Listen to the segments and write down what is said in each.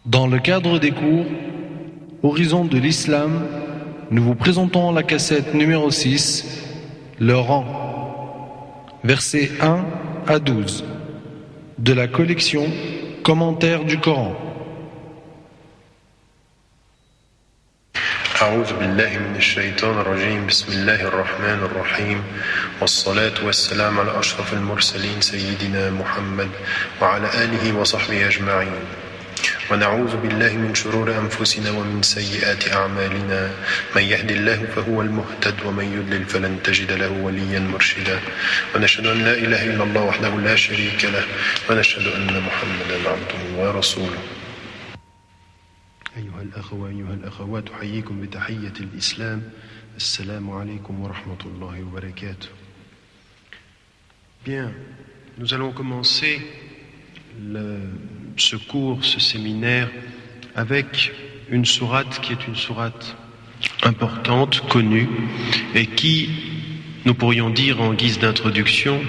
Dans le cadre des cours Horizon de l'Islam, nous vous présentons la cassette numéro 6, le rang, versets 1 à 12, de la collection Commentaires du Coran. أعوذ بالله من الشيطان الرجيم بسم الله الرحمن الرحيم والصلاة والسلام على أشرف المرسلين سيدنا محمد وعلى آله وصحبه أجمعين ونعوذ بالله من شرور أنفسنا ومن سيئات أعمالنا من يهد الله فهو المهتد ومن يضلل فلن تجد له وليا مرشدا ونشهد أن لا إله إلا الله وحده لا شريك له ونشهد أن محمدا عبده ورسوله. أيها الأخوة وأيها الأخوات أحييكم بتحية الإسلام السلام عليكم ورحمة الله وبركاته. Bien, nous allons commencer ce cours, ce séminaire avec une sourate qui est une sourate importante, connue et qui, nous pourrions dire en guise d'introduction,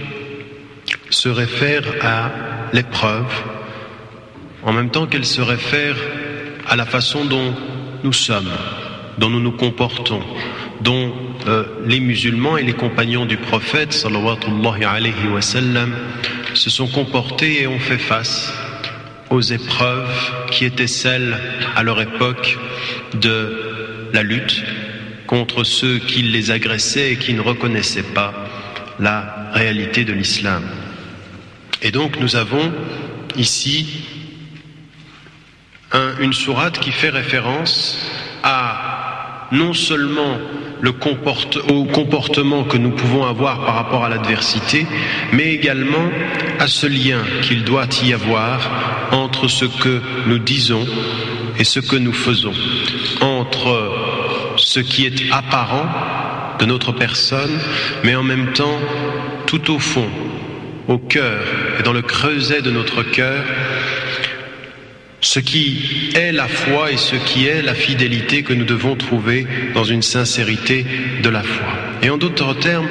se réfère à l'épreuve en même temps qu'elle se réfère à la façon dont nous sommes, dont nous nous comportons, dont les musulmans et les compagnons du prophète sallallahu alayhi wa sallam se sont comportés et ont fait face aux épreuves qui étaient celles à leur époque de la lutte contre ceux qui les agressaient et qui ne reconnaissaient pas la réalité de l'islam. Et donc nous avons ici une sourate qui fait référence à non seulement au comportement que nous pouvons avoir par rapport à l'adversité, mais également à ce lien qu'il doit y avoir entre ce que nous disons et ce que nous faisons, entre ce qui est apparent de notre personne, mais en même temps, tout au fond, au cœur et dans le creuset de notre cœur, ce qui est la foi et ce qui est la fidélité que nous devons trouver dans une sincérité de la foi. Et en d'autres termes,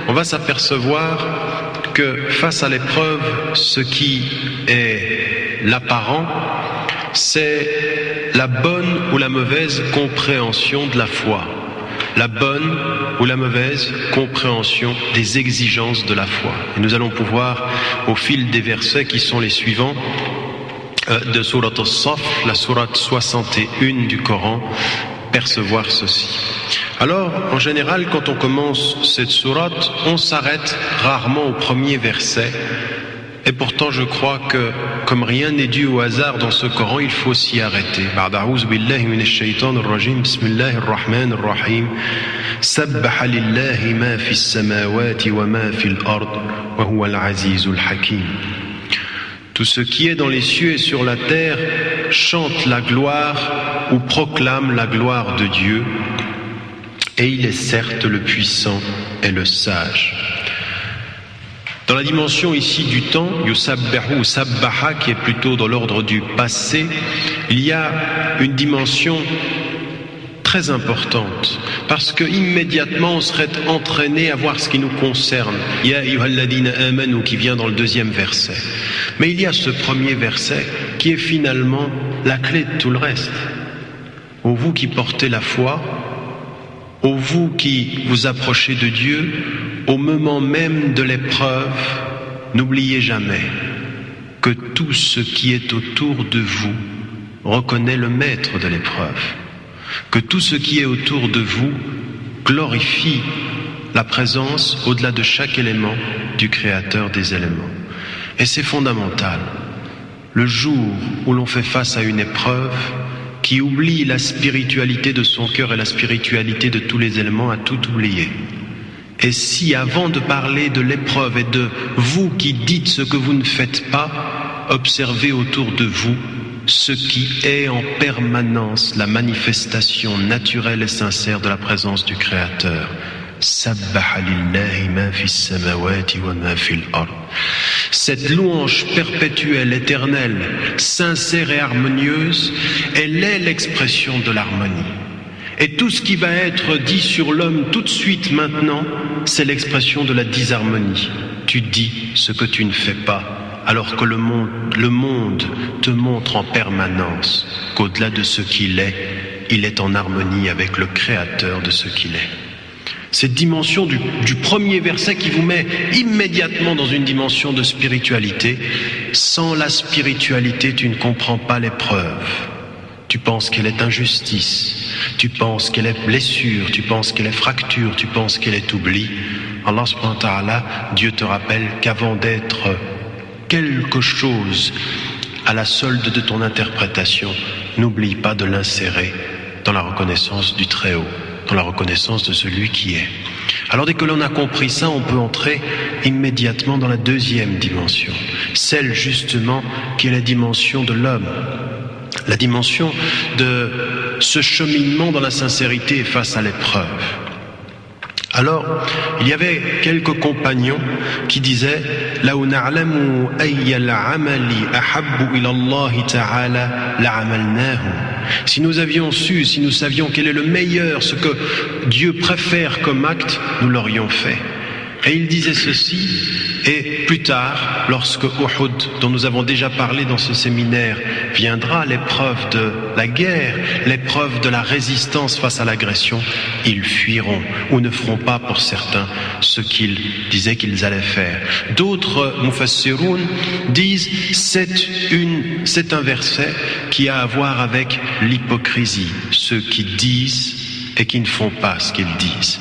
on va s'apercevoir que face à l'épreuve, ce qui est l'apparent, c'est la bonne ou la mauvaise compréhension de la foi, la bonne ou la mauvaise compréhension des exigences de la foi. Et nous allons pouvoir, au fil des versets qui sont les suivants, de Surat As-Saff, la sourate 61 du Coran, percevoir ceci. Alors, en général, quand on commence cette sourate, on s'arrête rarement au premier verset. Et pourtant, je crois que, comme rien n'est dû au hasard dans ce Coran, il faut s'y arrêter. A'udhu billahi minash shaitanir rajim, bismillahir rahmanir rahim. Sabbaha lillahi ma fis samawati wa ma fil ard, wa huwa al-azizul hakim. Tout ce qui est dans les cieux et sur la terre chante la gloire ou proclame la gloire de Dieu, et il est certes le puissant et le sage. Dans la dimension ici du temps, yusabbihu ou sabbaha, qui est plutôt dans l'ordre du passé, il y a une dimension très importante, parce que immédiatement on serait entraîné à voir ce qui nous concerne. Ya ayyuhalladhina amanu, qui vient dans le deuxième verset. Mais il y a ce premier verset qui est finalement la clé de tout le reste. Ô vous qui portez la foi, ô vous qui vous approchez de Dieu, au moment même de l'épreuve, n'oubliez jamais que tout ce qui est autour de vous reconnaît le maître de l'épreuve, que tout ce qui est autour de vous glorifie la présence, au-delà de chaque élément, du Créateur des éléments. Et c'est fondamental. Le jour où l'on fait face à une épreuve, qui oublie la spiritualité de son cœur et la spiritualité de tous les éléments, a tout oublié. Et si avant de parler de l'épreuve et de vous qui dites ce que vous ne faites pas, observez autour de vous ce qui est en permanence la manifestation naturelle et sincère de la présence du Créateur. Sabbaha lillahi ma fis samawati wa ma fil ard. Cette louange perpétuelle, éternelle, sincère et harmonieuse, elle est l'expression de l'harmonie. Et tout ce qui va être dit sur l'homme tout de suite maintenant, c'est l'expression de la disharmonie. Tu dis ce que tu ne fais pas, alors que le monde te montre en permanence qu'au-delà de ce qu'il est, il est en harmonie avec le Créateur de ce qu'il est. Cette dimension du premier verset qui vous met immédiatement dans une dimension de spiritualité. Sans la spiritualité, tu ne comprends pas l'épreuve. Tu penses qu'elle est injustice, tu penses qu'elle est blessure, tu penses qu'elle est fracture, tu penses qu'elle est oubli. Allah subhanahu wa ta'ala, Dieu te rappelle qu'avant d'être quelque chose à la solde de ton interprétation, n'oublie pas de l'insérer dans la reconnaissance du Très-Haut, dans la reconnaissance de celui qui est. Alors dès que l'on a compris ça, on peut entrer immédiatement dans la deuxième dimension, celle justement qui est la dimension de l'homme, la dimension de ce cheminement dans la sincérité face à l'épreuve. Alors, il y avait quelques compagnons qui disaient لو نعلم أي العمل أحب إلى الله تعالى لعملناه. Si nous avions su, si nous savions quel est le meilleur, ce que Dieu préfère comme acte, nous l'aurions fait. Et il disait ceci, et plus tard, lorsque Uhud, dont nous avons déjà parlé dans ce séminaire, viendra, l'épreuve de la guerre, l'épreuve de la résistance face à l'agression, ils fuiront ou ne feront pas pour certains ce qu'ils disaient qu'ils allaient faire. D'autres mufassiroun disent c'est un verset qui a à voir avec l'hypocrisie, ceux qui disent et qui ne font pas ce qu'ils disent.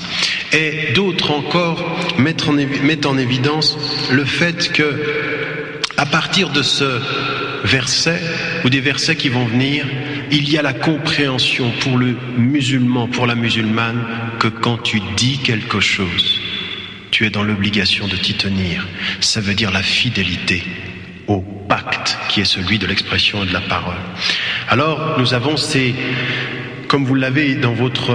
Et d'autres encore mettent en évidence le fait que, à partir de ce verset, ou des versets qui vont venir, il y a la compréhension pour le musulman, pour la musulmane, que quand tu dis quelque chose, tu es dans l'obligation de t'y tenir. Ça veut dire la fidélité au pacte qui est celui de l'expression et de la parole. Alors, nous avons comme vous l'avez dans votre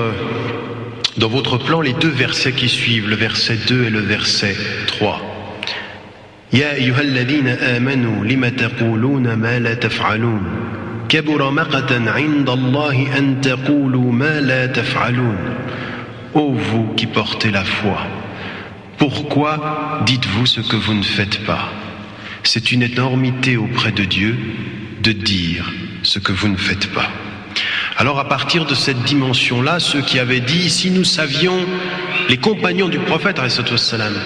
plan, les deux versets qui suivent, le verset 2 et le verset 3. Ya ayyuhalladhina amanu lima taquluna ma la taf'alun kabura maqtan 'inda Allahi an taqulu ma la taf'alun. Ô vous qui portez la foi, pourquoi dites-vous ce que vous ne faites pas? C'est une énormité auprès de Dieu de dire ce que vous ne faites pas. Alors à partir de cette dimension-là, ceux qui avaient dit, si nous savions, les compagnons du prophète,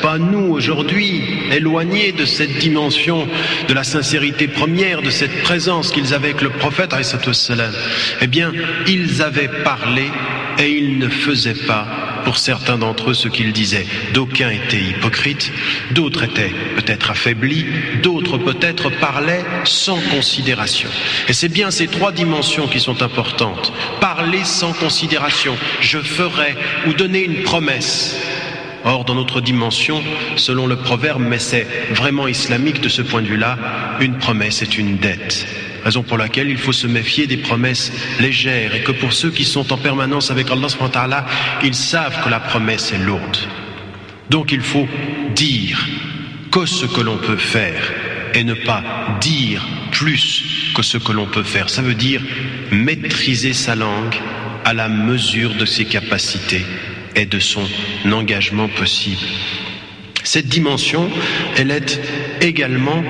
pas nous aujourd'hui, éloignés de cette dimension de la sincérité première, de cette présence qu'ils avaient avec le prophète, eh bien, ils avaient parlé et ils ne faisaient pas, pour certains d'entre eux, ce qu'ils disaient. D'aucuns étaient hypocrites, d'autres étaient peut-être affaiblis, d'autres peut-être parlaient sans considération. Et c'est bien ces trois dimensions qui sont importantes. Parler sans considération, je ferai, ou donner une promesse. Or, dans notre dimension, selon le proverbe, mais c'est vraiment islamique de ce point de vue-là, une promesse est une dette. Raison pour laquelle il faut se méfier des promesses légères et que pour ceux qui sont en permanence avec Allah subhanahu wa ta'ala, ils savent que la promesse est lourde. Donc il faut dire que ce que l'on peut faire et ne pas dire plus que ce que l'on peut faire. Ça veut dire maîtriser sa langue à la mesure de ses capacités et de son engagement possible. Cette dimension, elle est également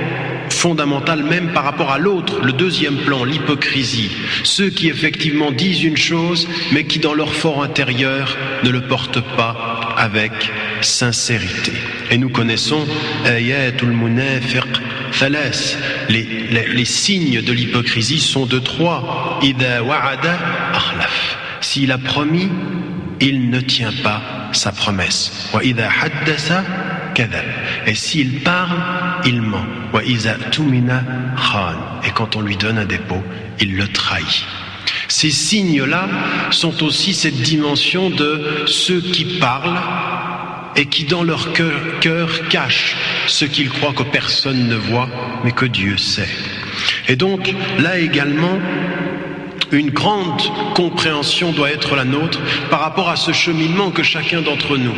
fondamentale même par rapport à l'autre, le deuxième plan, l'hypocrisie. Ceux qui effectivement disent une chose, mais qui dans leur fort intérieur ne le portent pas avec sincérité. Et nous connaissons ayatul munafiq thalas. Les signes de l'hypocrisie sont de trois. Idha wa'ada akhlaf. S'il a promis, il ne tient pas sa promesse. Wa idha haddasa kadhab. Et s'il parle, il ment. Wa idha tumina khan. Et quand on lui donne un dépôt, il le trahit. Ces signes-là sont aussi cette dimension de ceux qui parlent et qui dans leur cœur cachent ce qu'ils croient que personne ne voit, mais que Dieu sait. Et donc, là également, une grande compréhension doit être la nôtre par rapport à ce cheminement que chacun d'entre nous,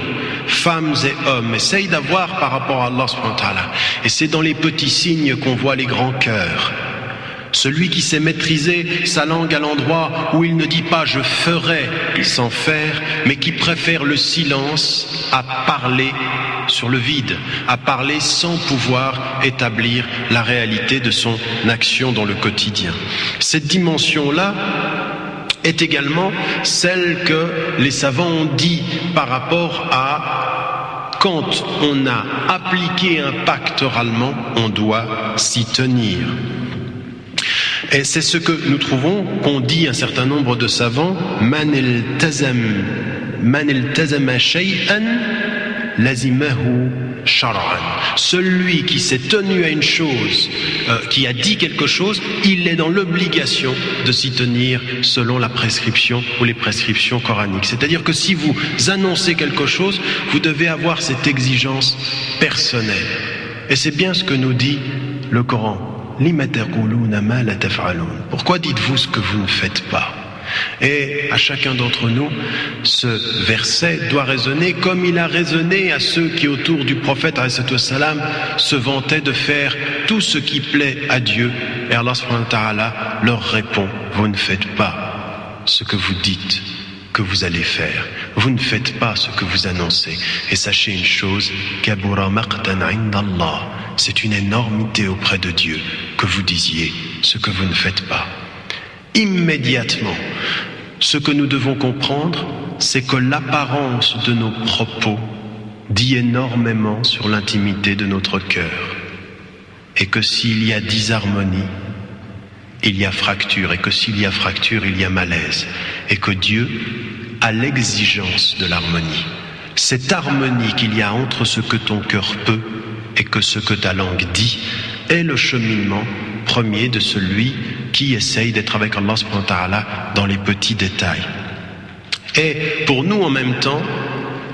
femmes et hommes, essaye d'avoir par rapport à Allah subhanahu wa ta'ala. Et c'est dans les petits signes qu'on voit les grands cœurs. Celui qui sait maîtriser sa langue à l'endroit où il ne dit pas « je ferai » sans faire, mais qui préfère le silence à parler sur le vide, à parler sans pouvoir établir la réalité de son action dans le quotidien. Cette dimension-là est également celle que les savants ont dit par rapport à quand on a appliqué un pacte oralement, on doit s'y tenir. Et c'est ce que nous trouvons qu'ont dit un certain nombre de savants, man iltazama shay'an lazimahu shar'an. Celui qui s'est tenu à une chose, qui a dit quelque chose, il est dans l'obligation de s'y tenir selon la prescription ou les prescriptions coraniques. C'est-à-dire que si vous annoncez quelque chose, vous devez avoir cette exigence personnelle. Et c'est bien ce que nous dit le Coran. Pourquoi dites-vous ce que vous ne faites pas? Et à chacun d'entre nous, ce verset doit résonner comme il a résonné à ceux qui, autour du prophète ﷺ, se vantaient de faire tout ce qui plaît à Dieu. Et Allah subhanahu wa ta'ala leur répond, vous ne faites pas ce que vous dites que vous allez faire. Vous ne faites pas ce que vous annoncez. Et sachez une chose, kabura maqtan 'inda Allah. C'est une énormité auprès de Dieu que vous disiez ce que vous ne faites pas. Immédiatement, ce que nous devons comprendre, c'est que l'apparence de nos propos dit énormément sur l'intimité de notre cœur. Et que s'il y a disharmonie, il y a fracture. Et que s'il y a fracture, il y a malaise. Et que Dieu a l'exigence de l'harmonie. Cette harmonie qu'il y a entre ce que ton cœur peut et que ce que ta langue dit est le cheminement premier de celui qui essaye d'être avec Allah subhanahu wa ta'ala dans les petits détails. Et pour nous en même temps,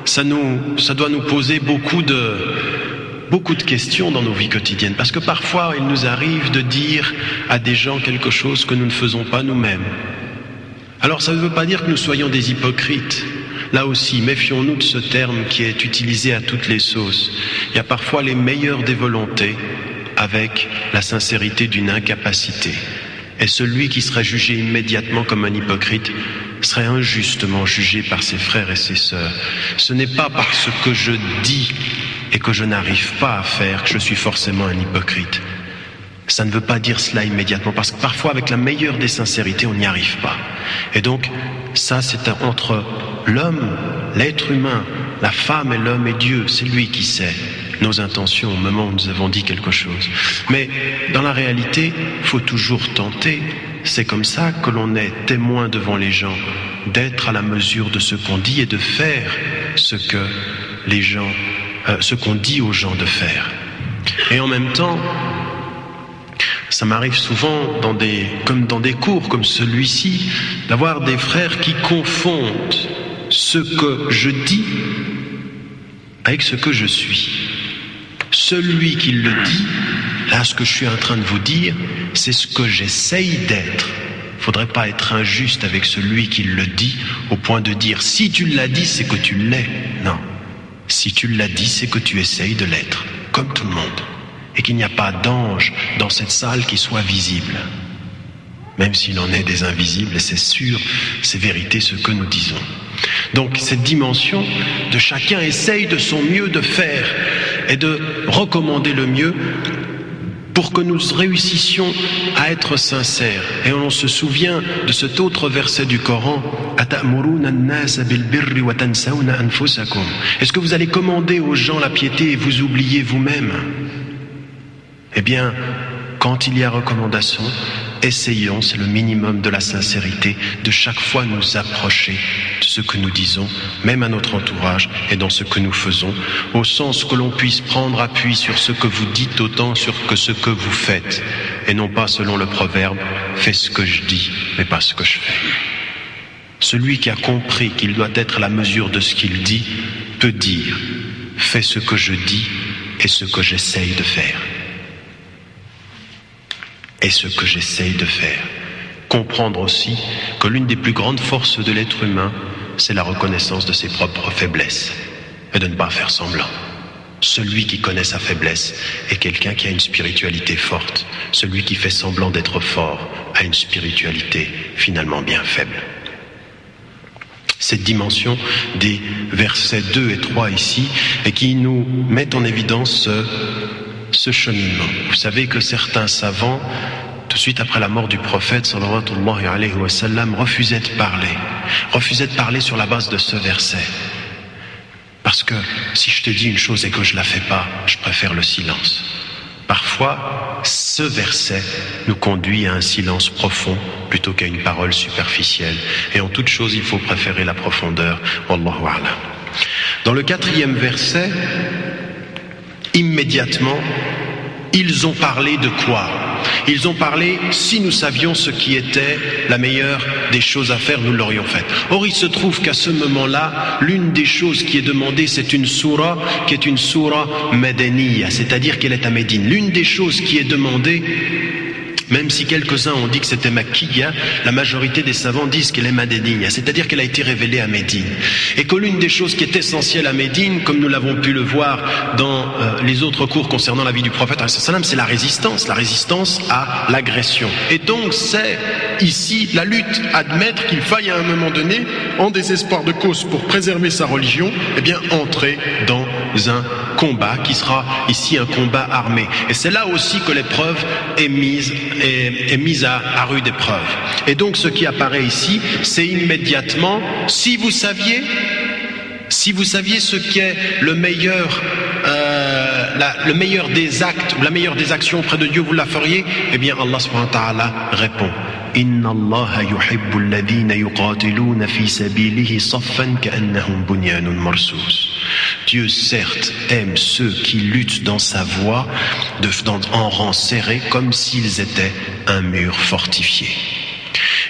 ça doit nous poser beaucoup de questions dans nos vies quotidiennes, parce que parfois il nous arrive de dire à des gens quelque chose que nous ne faisons pas nous-mêmes. Alors ça ne veut pas dire que nous soyons des hypocrites. Là aussi, méfions-nous de ce terme qui est utilisé à toutes les sauces. Il y a parfois les meilleures des volontés avec la sincérité d'une incapacité. Et celui qui serait jugé immédiatement comme un hypocrite serait injustement jugé par ses frères et ses sœurs. Ce n'est pas parce que je dis et que je n'arrive pas à faire que je suis forcément un hypocrite. Ça ne veut pas dire cela immédiatement, parce que parfois avec la meilleure des sincérités, on n'y arrive pas. Et donc, ça c'est entre l'homme, l'être humain, la femme et l'homme et Dieu, c'est lui qui sait nos intentions au moment où nous avons dit quelque chose. Mais dans la réalité, il faut toujours tenter. C'est comme ça que l'on est témoin devant les gens, d'être à la mesure de ce qu'on dit et de faire ce qu'on dit aux gens de faire. Et en même temps, ça m'arrive souvent dans des cours comme celui-ci, d'avoir des frères qui confondent ce que je dis avec ce que je suis. Celui qui le dit, là ce que je suis en train de vous dire, c'est ce que j'essaye d'être. Il ne faudrait pas être injuste avec celui qui le dit au point de dire si tu l'as dit, c'est que tu l'es. Non. Si tu l'as dit, c'est que tu essayes de l'être, comme tout le monde. Et qu'il n'y a pas d'ange dans cette salle qui soit visible. Même s'il en est des invisibles, et c'est sûr, c'est vérité ce que nous disons. Donc cette dimension de chacun essaye de son mieux de faire et de recommander le mieux pour que nous réussissions à être sincères. Et on se souvient de cet autre verset du Coran, est-ce que vous allez commander aux gens la piété et vous oubliez vous-même? Eh bien, quand il y a recommandation, essayons, c'est le minimum de la sincérité, de chaque fois nous approcher de ce que nous disons, même à notre entourage et dans ce que nous faisons, au sens que l'on puisse prendre appui sur ce que vous dites autant que ce que vous faites, et non pas selon le proverbe « fais ce que je dis, mais pas ce que je fais ». Celui qui a compris qu'il doit être à la mesure de ce qu'il dit, peut dire « fais ce que je dis et ce que j'essaye de faire ». Et ce que j'essaye de faire. Comprendre aussi que l'une des plus grandes forces de l'être humain, c'est la reconnaissance de ses propres faiblesses et de ne pas faire semblant. Celui qui connaît sa faiblesse est quelqu'un qui a une spiritualité forte. Celui qui fait semblant d'être fort a une spiritualité finalement bien faible. cette dimension des versets 2 et 3 ici, et qui nous mettent en évidence ce cheminement. Vous savez que certains savants, tout de suite après la mort du prophète sallallahu alayhi wa sallam, refusaient de parler sur la base de ce verset. Parce que si je te dis une chose et que je la fais pas, je préfère le silence. Parfois, ce verset nous conduit à un silence profond plutôt qu'à une parole superficielle. Et en toute chose, il faut préférer la profondeur. Wallahu a'lam. Dans le 4e verset, immédiatement, ils ont parlé de quoi ? Ils ont parlé, si nous savions ce qui était la meilleure des choses à faire, nous l'aurions faite. Or, il se trouve qu'à ce moment-là, l'une des choses qui est demandée, c'est une soura qui est une soura madaniya, c'est-à-dire qu'elle est à Médine. L'une des choses qui est demandée, même si quelques-uns ont dit que c'était Makkiya, la majorité des savants disent qu'elle est Madaniya, c'est-à-dire qu'elle a été révélée à Médine. Et que l'une des choses qui est essentielle à Médine, comme nous l'avons pu le voir dans les autres cours concernant la vie du prophète, c'est la résistance à l'agression. Et donc c'est ici la lutte, admettre qu'il faille à un moment donné, en désespoir de cause pour préserver sa religion, entrer dans un combat qui sera ici un combat armé. Et c'est là aussi que l'épreuve est mise à rude épreuve. Et donc ce qui apparaît ici, c'est immédiatement, si vous saviez ce qu'est le meilleur des actes, ou la meilleure des actions auprès de Dieu, vous la feriez. Eh bien Allah subhanahu wa ta'ala répond: Inna Allah yuhibbu alladhina yuqatiluna fi sabilihi saffan ka'annahum bunyanun marsus. Dieu certes aime ceux qui luttent dans sa voie en rang serré, comme s'ils étaient un mur fortifié.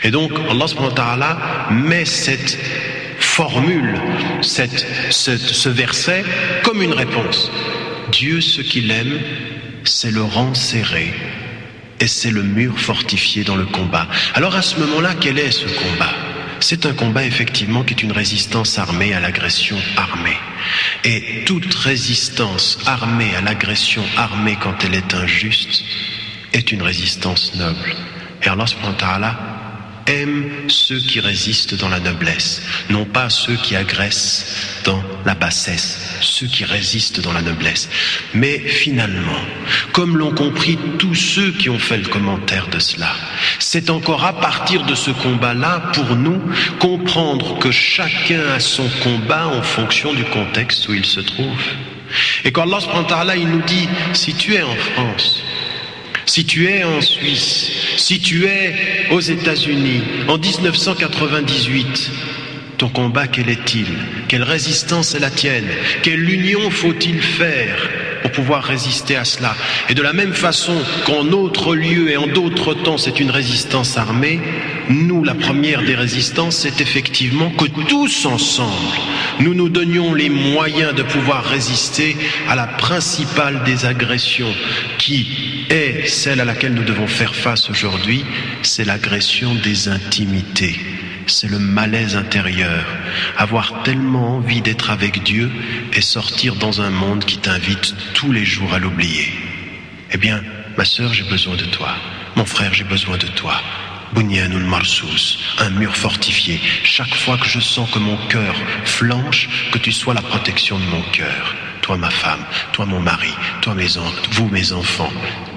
Et donc Allah subhanahu wa ta'ala met cette formule, ce verset comme une réponse. Dieu, ce qu'il aime, c'est le rang serré et c'est le mur fortifié dans le combat. Alors à ce moment-là, quel est ce combat ? C'est un combat effectivement qui est une résistance armée à l'agression armée. Et toute résistance armée à l'agression armée, quand elle est injuste, est une résistance noble. Et Allah subhanahu wa ta'ala aime ceux qui résistent dans la noblesse, non pas ceux qui agressent dans la bassesse, ceux qui résistent dans la noblesse. Mais finalement, comme l'ont compris tous ceux qui ont fait le commentaire de cela, c'est encore à partir de ce combat-là, pour nous, comprendre que chacun a son combat en fonction du contexte où il se trouve. Et quand Allah subhanahu wa ta'ala, il nous dit, si tu es en France, si tu es en Suisse, si tu es aux États-Unis, en 1998, ton combat, quel est-il ? Quelle résistance est la tienne ? Quelle union faut-il faire pour pouvoir résister à cela ? Et de la même façon qu'en d'autres lieux et en d'autres temps, c'est une résistance armée, nous, la première des résistances, c'est effectivement que tous ensemble, nous nous donnions les moyens de pouvoir résister à la principale des agressions, qui est celle à laquelle nous devons faire face aujourd'hui, c'est l'agression des intimités. C'est le malaise intérieur, avoir tellement envie d'être avec Dieu et sortir dans un monde qui t'invite tous les jours à l'oublier. Eh bien, ma sœur, j'ai besoin de toi. Mon frère, j'ai besoin de toi. Bunyanun marsous, un mur fortifié. Chaque fois que je sens que mon cœur flanche, que tu sois la protection de mon cœur. Toi, ma femme, toi, mon mari, toi, vous, mes enfants,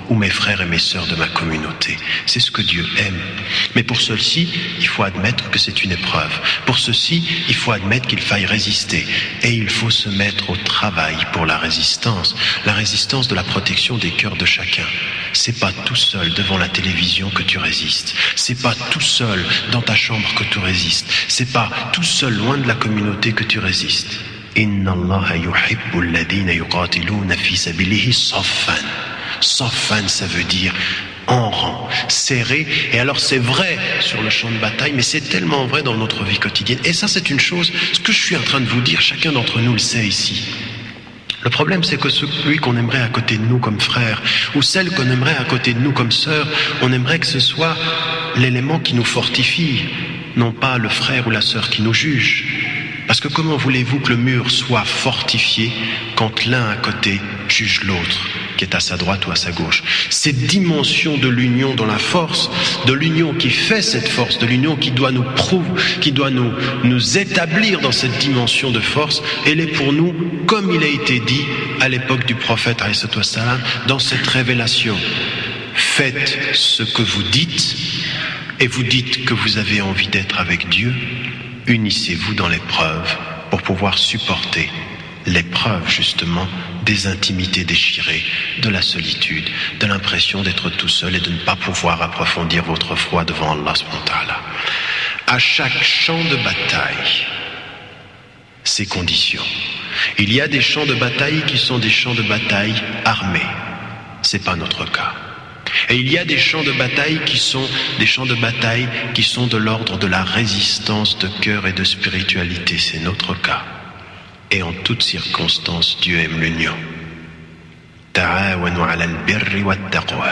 ou mes frères et mes sœurs de ma communauté. C'est ce que Dieu aime. Mais pour ceci, il faut admettre que c'est une épreuve. Pour ceci, il faut admettre qu'il faille résister. Et il faut se mettre au travail pour la résistance de la protection des cœurs de chacun. C'est pas tout seul devant la télévision que tu résistes. C'est pas tout seul dans ta chambre que tu résistes. C'est pas tout seul loin de la communauté que tu résistes. Inna Allah yuhibbu alladhina yuqatiluna fi sabilihi saffan. Saffan, ça veut dire en rang, serré. Et alors c'est vrai sur le champ de bataille, mais c'est tellement vrai dans notre vie quotidienne. Et ça, c'est une chose, ce que je suis en train de vous dire, chacun d'entre nous le sait ici. Le problème, c'est que celui qu'on aimerait à côté de nous comme frère, ou celle qu'on aimerait à côté de nous comme sœur, on aimerait que ce soit l'élément qui nous fortifie, non pas le frère ou la sœur qui nous juge. Parce que comment voulez-vous que le mur soit fortifié quand l'un à côté juge l'autre qui est à sa droite ou à sa gauche? Cette dimension de l'union dans la force, de l'union qui fait cette force, de l'union qui doit nous prouver, qui doit nous établir dans cette dimension de force, elle est pour nous, comme il a été dit à l'époque du prophète, dans cette révélation. Faites ce que vous dites, et vous dites que vous avez envie d'être avec Dieu, unissez-vous dans l'épreuve pour pouvoir supporter l'épreuve justement des intimités déchirées, de la solitude, de l'impression d'être tout seul et de ne pas pouvoir approfondir votre foi devant Allah subhanahu wa ta'ala. À chaque champ de bataille, ces conditions. Il y a des champs de bataille qui sont des champs de bataille armés. C'est pas notre cas. Et il y a des champs de bataille qui sont des champs de bataille qui sont de l'ordre de la résistance de cœur et de spiritualité. C'est notre cas. Et en toutes circonstances, Dieu aime l'union. Ta'awanu 'ala al-birri wat-taqwa.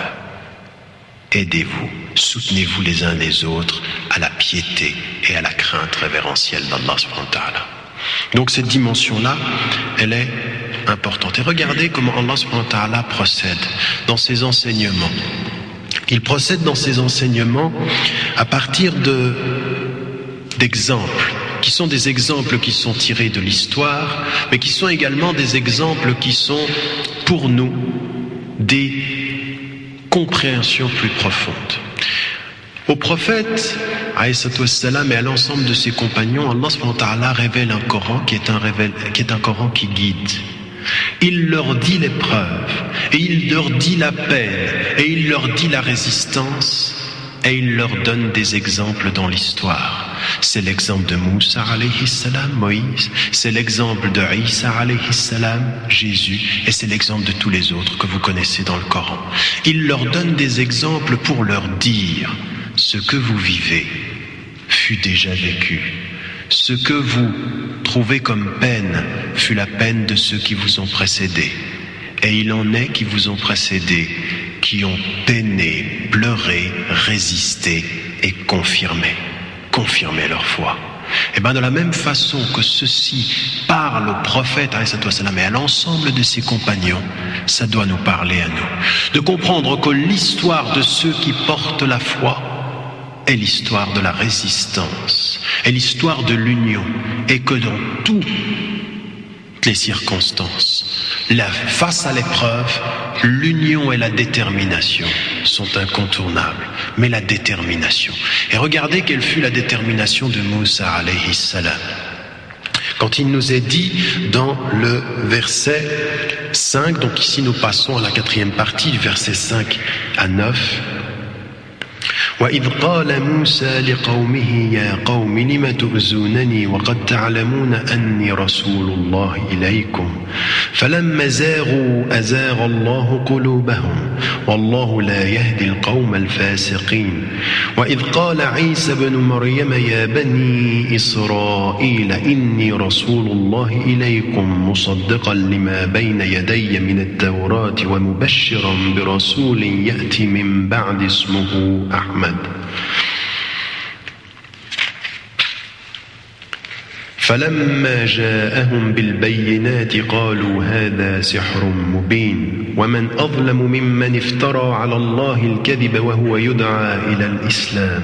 Aidez-vous, soutenez-vous les uns les autres à la piété et à la crainte révérentielle d'Allah subhanahu wa ta'ala. Donc cette dimension-là, elle est importante. Et regardez comment Allah subhanahu wa ta'ala procède dans ses enseignements. Il procède dans ses enseignements à partir d'exemples, qui sont des exemples qui sont tirés de l'histoire, mais qui sont également des exemples qui sont, pour nous, des compréhensions plus profondes. Au prophète, alayhi wassalam, et à l'ensemble de ses compagnons, Allah subhanahu wa ta'ala révèle un Coran qui est un Coran qui guide. Il leur dit l'épreuve, et il leur dit la peine, et il leur dit la résistance, et il leur donne des exemples dans l'histoire. C'est l'exemple de Moussa alayhi salam, Moïse, c'est l'exemple de Isa alayhi salam, Jésus, et c'est l'exemple de tous les autres que vous connaissez dans le Coran. Il leur donne des exemples pour leur dire: ce que vous vivez fut déjà vécu. Ce que vous trouvez comme peine fut la peine de ceux qui vous ont précédés. Et il en est qui vous ont précédés, qui ont peiné, pleuré, résisté et confirmé leur foi. Et bien de la même façon que ceci parle au prophète et à l'ensemble de ses compagnons, ça doit nous parler à nous. De comprendre que l'histoire de ceux qui portent la foi est l'histoire de la résistance, est l'histoire de l'union, et que dans toutes les circonstances, face à l'épreuve, l'union et la détermination sont incontournables, mais la détermination. Et regardez quelle fut la détermination de Moussa alayhi salam. Quand il nous est dit dans le verset 5, donc ici nous passons à la 4e partie du verset 5 à 9, وَإِذْ قَالَ مُوسَى لِقَوْمِهِ يَا قَوْمِ لِمَ تُؤْذُونَنِي وَقَدْ تَعْلَمُونَ أَنِّي رَسُولُ اللَّهِ إِلَيْكُمْ فَلَمَّا زَاغُوا أَزَاغَ اللَّهُ قُلُوبَهُمْ وَاللَّهُ لَا يَهْدِي الْقَوْمَ الْفَاسِقِينَ وَإِذْ قَالَ عِيسَى بْنُ مَرْيَمَ يَا بَنِي إِسْرَائِيلَ إِنِّي رَسُولُ اللَّهِ إِلَيْكُمْ مُصَدِّقًا لِمَا بَيْنَ يَدَيَّ مِنَ التَّوْرَاةِ وَمُبَشِّرًا بِرَسُولٍ يَأْتِي مِن بَعْدِ اسْمُهُ أحمد فلما جاءهم بالبينات قالوا هذا سحر مبين ومن أظلم ممن افترى على الله الكذب وهو يدعى إلى الإسلام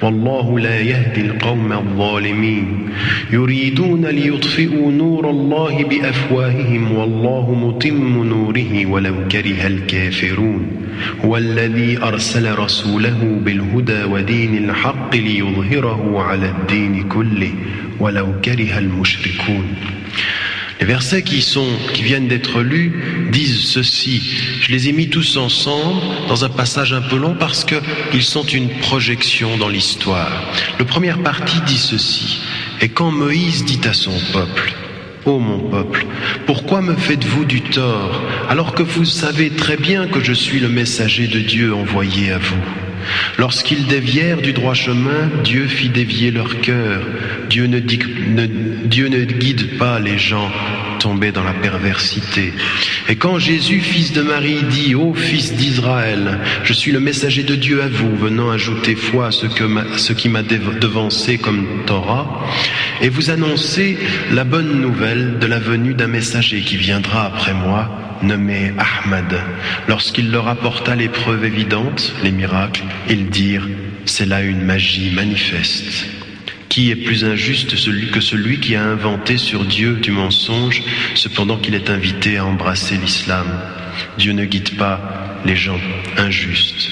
والله لا يهدي القوم الظالمين يريدون ليطفئوا نور الله بأفواههم والله متم نوره ولو كره الكافرون هو الذي أرسل رسوله بالهدى ودين الحق ليظهره على الدين كله ولو كره المشركون. Les versets qui viennent d'être lus disent ceci. Je les ai mis tous ensemble dans un passage un peu long parce qu'ils sont une projection dans l'histoire. La première partie dit ceci. Et quand Moïse dit à son peuple: ô mon peuple, pourquoi me faites-vous du tort alors que vous savez très bien que je suis le messager de Dieu envoyé à vous? Lorsqu'ils dévièrent du droit chemin, Dieu fit dévier leur cœur. Dieu ne guide pas les gens tomber dans la perversité. Et quand Jésus, fils de Marie, dit « Ô fils d'Israël, je suis le messager de Dieu à vous, venant ajouter foi à ce qui m'a devancé comme Torah, et vous annoncer la bonne nouvelle de la venue d'un messager qui viendra après moi, nommé Ahmad. Lorsqu'il leur apporta les preuves évidentes, les miracles, ils dirent « C'est là une magie manifeste ». Qui est plus injuste que celui qui a inventé sur Dieu du mensonge, cependant qu'il est invité à embrasser l'islam? Dieu ne guide pas les gens injustes.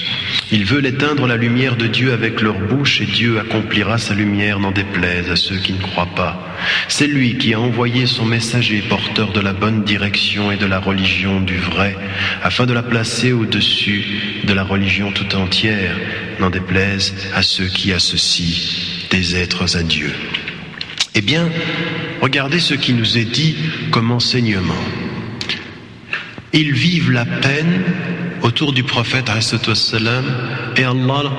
Ils veulent éteindre la lumière de Dieu avec leur bouche et Dieu accomplira sa lumière, n'en déplaise à ceux qui ne croient pas. C'est lui qui a envoyé son messager porteur de la bonne direction et de la religion du vrai, afin de la placer au-dessus de la religion tout entière, n'en déplaise à ceux qui associent des êtres à Dieu. Eh bien, regardez ce qui nous est dit comme enseignement. Ils vivent la peine autour du prophète et Allah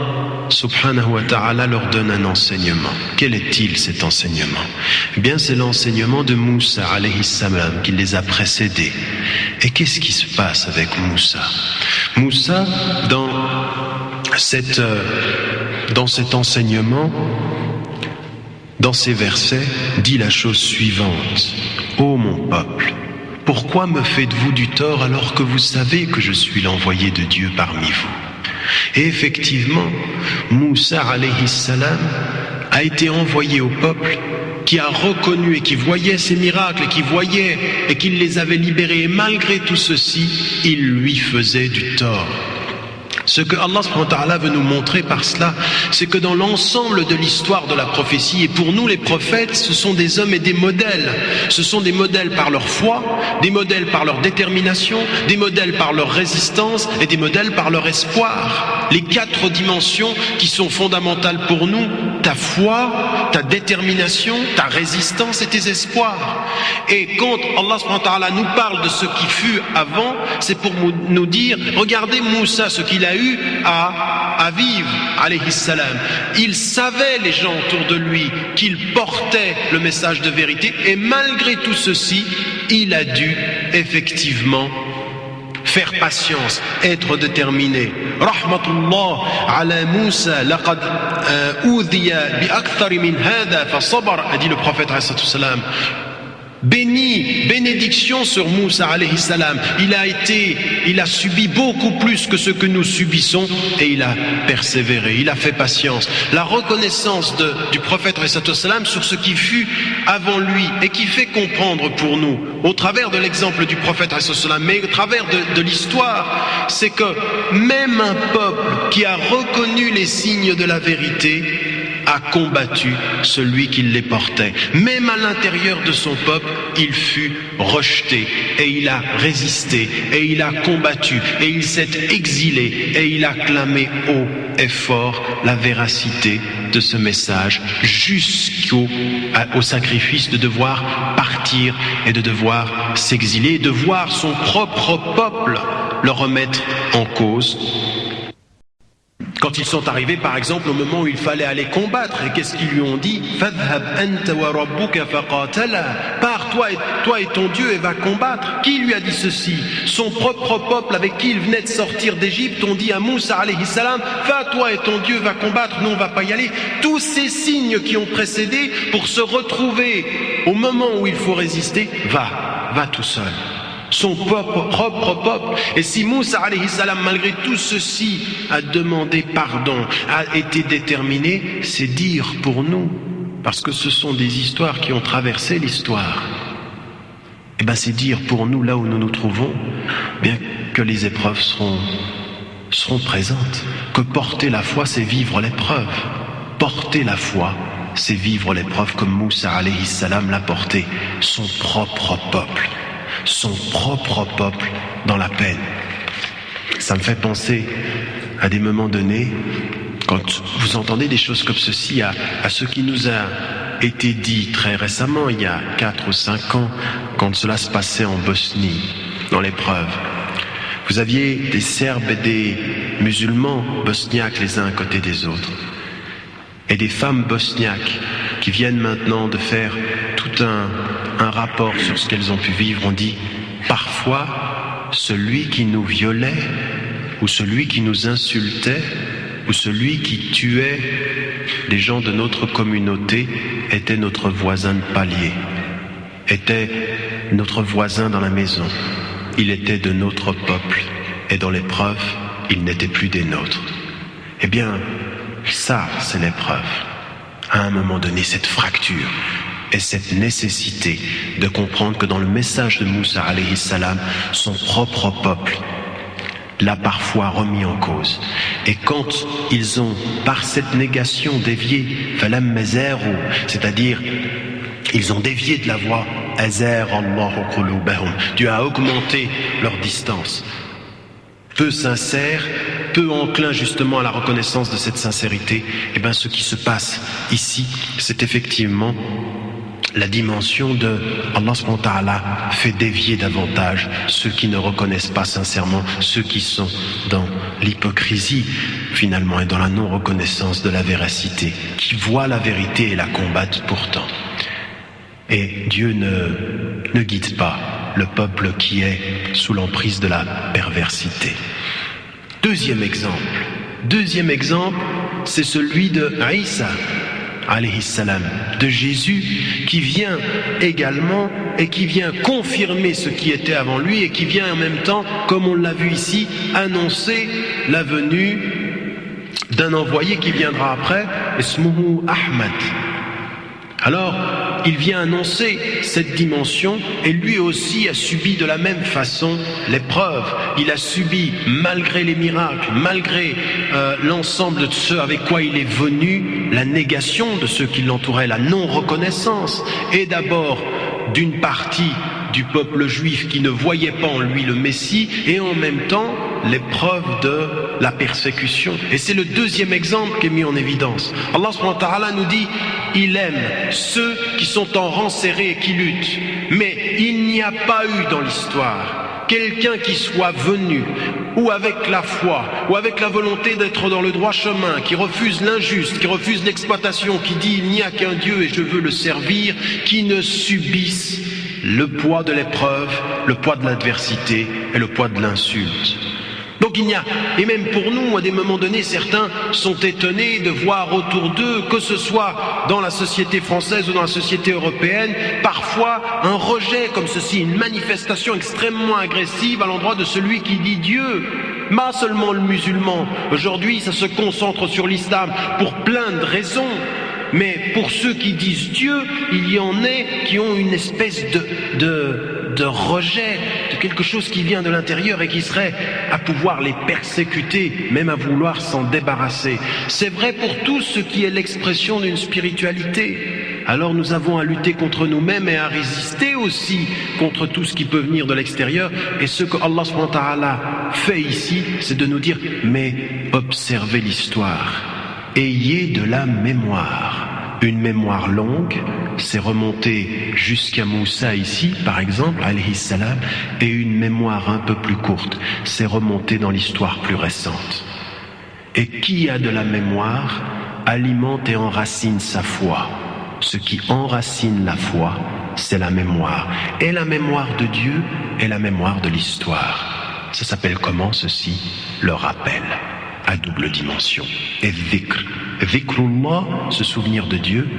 subhanahu wa ta'ala leur donne un enseignement. Quel est-il cet enseignement? Eh bien, c'est l'enseignement de Moussa alayhi salam qui les a précédés. Et qu'est-ce qui se passe avec Moussa? Moussa, dans cet enseignement, dans ces versets, dit la chose suivante. Ô mon peuple, pourquoi me faites-vous du tort alors que vous savez que je suis l'envoyé de Dieu parmi vous? Et effectivement, Moussa alayhi salam a été envoyé au peuple qui a reconnu et qui voyait ces miracles, et qui voyait et qui les avait libérés. Et malgré tout ceci, il lui faisait du tort. Ce que Allah subhanahu wa ta'ala veut nous montrer par cela, c'est que dans l'ensemble de l'histoire de la prophétie, et pour nous les prophètes, ce sont des hommes et des modèles. Ce sont des modèles par leur foi, des modèles par leur détermination, des modèles par leur résistance et des modèles par leur espoir. Les 4 dimensions qui sont fondamentales pour nous, ta foi, ta détermination, ta résistance et tes espoirs. Et quand Allah subhanahu wa ta'ala nous parle de ce qui fut avant, c'est pour nous dire, regardez Moussa, ce qu'il a eu à vivre, alayhi salam. Il savait, les gens autour de lui, qu'il portait le message de vérité, et malgré tout ceci, il a dû effectivement faire patience, être déterminé. Rahmatullah ala Moussa, laqad udhiya bi akthar min hadha fa sabar, a dit le prophète alayhi salam. Bénédiction sur Moussa alayhi salam. Il a subi beaucoup plus que ce que nous subissons et il a persévéré, il a fait patience. La reconnaissance du prophète alayhi salam sur ce qui fut avant lui et qui fait comprendre pour nous, au travers de l'exemple du prophète alayhi salam, mais au travers de l'histoire, c'est que même un peuple qui a reconnu les signes de la vérité a combattu celui qui les portait. Même à l'intérieur de son peuple, il fut rejeté et il a résisté et il a combattu et il s'est exilé et il a clamé haut et fort la véracité de ce message jusqu'au sacrifice de devoir partir et de devoir s'exiler, de voir son propre peuple le remettre en cause. Quand ils sont arrivés, par exemple, au moment où il fallait aller combattre, et qu'est-ce qu'ils lui ont dit? Fadhhab anta wa rabbuka faqatala. Pars, toi et ton Dieu, et va combattre. Qui lui a dit ceci? Son propre peuple avec qui il venait de sortir d'Égypte ont dit à Moussa alayhi salam, va toi et ton Dieu, va combattre, nous on va pas y aller. Tous ces signes qui ont précédé pour se retrouver au moment où il faut résister, va tout seul. Son propre peuple. Et si Moussa alayhi salam, malgré tout ceci, a demandé pardon, a été déterminé, c'est dire pour nous, parce que ce sont des histoires qui ont traversé l'histoire, et bien c'est dire pour nous, là où nous nous trouvons, bien que les épreuves seront présentes, que porter la foi, c'est vivre l'épreuve. Porter la foi, c'est vivre l'épreuve comme Moussa alayhi salam l'a porté, son propre peuple. Son propre peuple dans la peine. Ça me fait penser à des moments donnés, quand vous entendez des choses comme ceci, à ce qui nous a été dit très récemment, il y a 4 ou 5 ans, quand cela se passait en Bosnie, dans l'épreuve. Vous aviez des Serbes et des musulmans bosniaques les uns à côté des autres, et des femmes bosniaques qui viennent maintenant de faire tout un un rapport sur ce qu'elles ont pu vivre. On dit parfois celui qui nous violait ou celui qui nous insultait ou celui qui tuait les gens de notre communauté était notre voisin de palier, était notre voisin dans la maison. Il était de notre peuple et dans l'épreuve, il n'était plus des nôtres. Eh bien, ça, c'est l'épreuve. À un moment donné, cette fracture et cette nécessité de comprendre que dans le message de Moussa alayhi salam, son propre peuple l'a parfois remis en cause. Et quand ils ont, par cette négation, dévié, c'est-à-dire, ils ont dévié de la voie, Dieu a augmenté leur distance. Peu sincères, peu enclins justement à la reconnaissance de cette sincérité, et bien ce qui se passe ici, c'est effectivement la dimension de Allah subhanahu wa ta'ala fait dévier davantage ceux qui ne reconnaissent pas sincèrement, ceux qui sont dans l'hypocrisie finalement et dans la non-reconnaissance de la véracité, qui voient la vérité et la combattent pourtant. Et Dieu ne guide pas le peuple qui est sous l'emprise de la perversité. Deuxième exemple, c'est celui de Isa alayhi salam, de Jésus, qui vient également et qui vient confirmer ce qui était avant lui et qui vient en même temps, comme on l'a vu ici, annoncer la venue d'un envoyé qui viendra après, Ismuhu Ahmad. Alors, il vient annoncer cette dimension et lui aussi a subi de la même façon l'épreuve. Il a subi, malgré les miracles, malgré l'ensemble de ce avec quoi il est venu, la négation de ceux qui l'entouraient, la non-reconnaissance. Et d'abord d'une partie du peuple juif qui ne voyait pas en lui le Messie, et en même temps l'épreuve de la persécution. Et c'est le deuxième exemple qui est mis en évidence. Allah subhanahu wa ta'ala nous dit, il aime ceux qui sont en rang serré et qui luttent. Mais il n'y a pas eu dans l'histoire quelqu'un qui soit venu, ou avec la foi, ou avec la volonté d'être dans le droit chemin, qui refuse l'injuste, qui refuse l'exploitation, qui dit il n'y a qu'un Dieu et je veux le servir, qui ne subisse le poids de l'épreuve, le poids de l'adversité et le poids de l'insulte. Donc il y a, et même pour nous, à des moments donnés, certains sont étonnés de voir autour d'eux, que ce soit dans la société française ou dans la société européenne, parfois un rejet comme ceci, une manifestation extrêmement agressive à l'endroit de celui qui dit Dieu. Pas seulement le musulman. Aujourd'hui, ça se concentre sur l'islam pour plein de raisons. Mais pour ceux qui disent Dieu, il y en a qui ont une espèce de rejet, de quelque chose qui vient de l'intérieur et qui serait à pouvoir les persécuter, même à vouloir s'en débarrasser. C'est vrai pour tout ce qui est l'expression d'une spiritualité. Alors nous avons à lutter contre nous-mêmes et à résister aussi contre tout ce qui peut venir de l'extérieur. Et ce que Allah subhanahu wa ta'ala fait ici, c'est de nous dire, mais observez l'histoire. Ayez de la mémoire. Une mémoire longue, c'est remonté jusqu'à Moussa ici, par exemple, alayhi salam, et une mémoire un peu plus courte, c'est remonté dans l'histoire plus récente. Et qui a de la mémoire alimente et enracine sa foi. Ce qui enracine la foi, c'est la mémoire. Et la mémoire de Dieu est la mémoire de l'histoire. Ça s'appelle comment ceci? Le rappel. À double dimension. Et dhikr. Dhikrullah, ce souvenir de Dieu,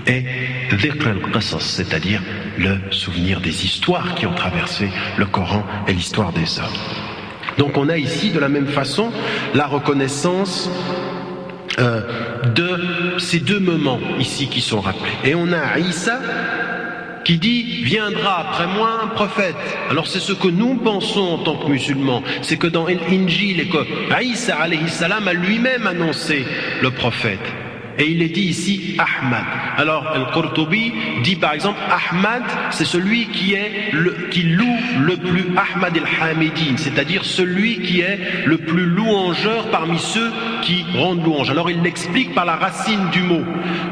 et dhikr al-qasas, c'est-à-dire le souvenir des histoires qui ont traversé le Coran et l'histoire des hommes. Donc on a ici de la même façon la reconnaissance de ces deux moments ici qui sont rappelés. Et on a Isa qui dit « Viendra après moi un prophète ». Alors c'est ce que nous pensons en tant que musulmans. C'est que dans l'Injil, et que Isa alayhi salam a lui-même annoncé le prophète. Et il est dit ici Ahmad. Alors Al-Qurtubi dit par exemple Ahmad, c'est celui qui loue le plus, Ahmad el-Hamidin, c'est-à-dire celui qui est le plus louangeur parmi ceux qui rendent louange. Alors il l'explique par la racine du mot.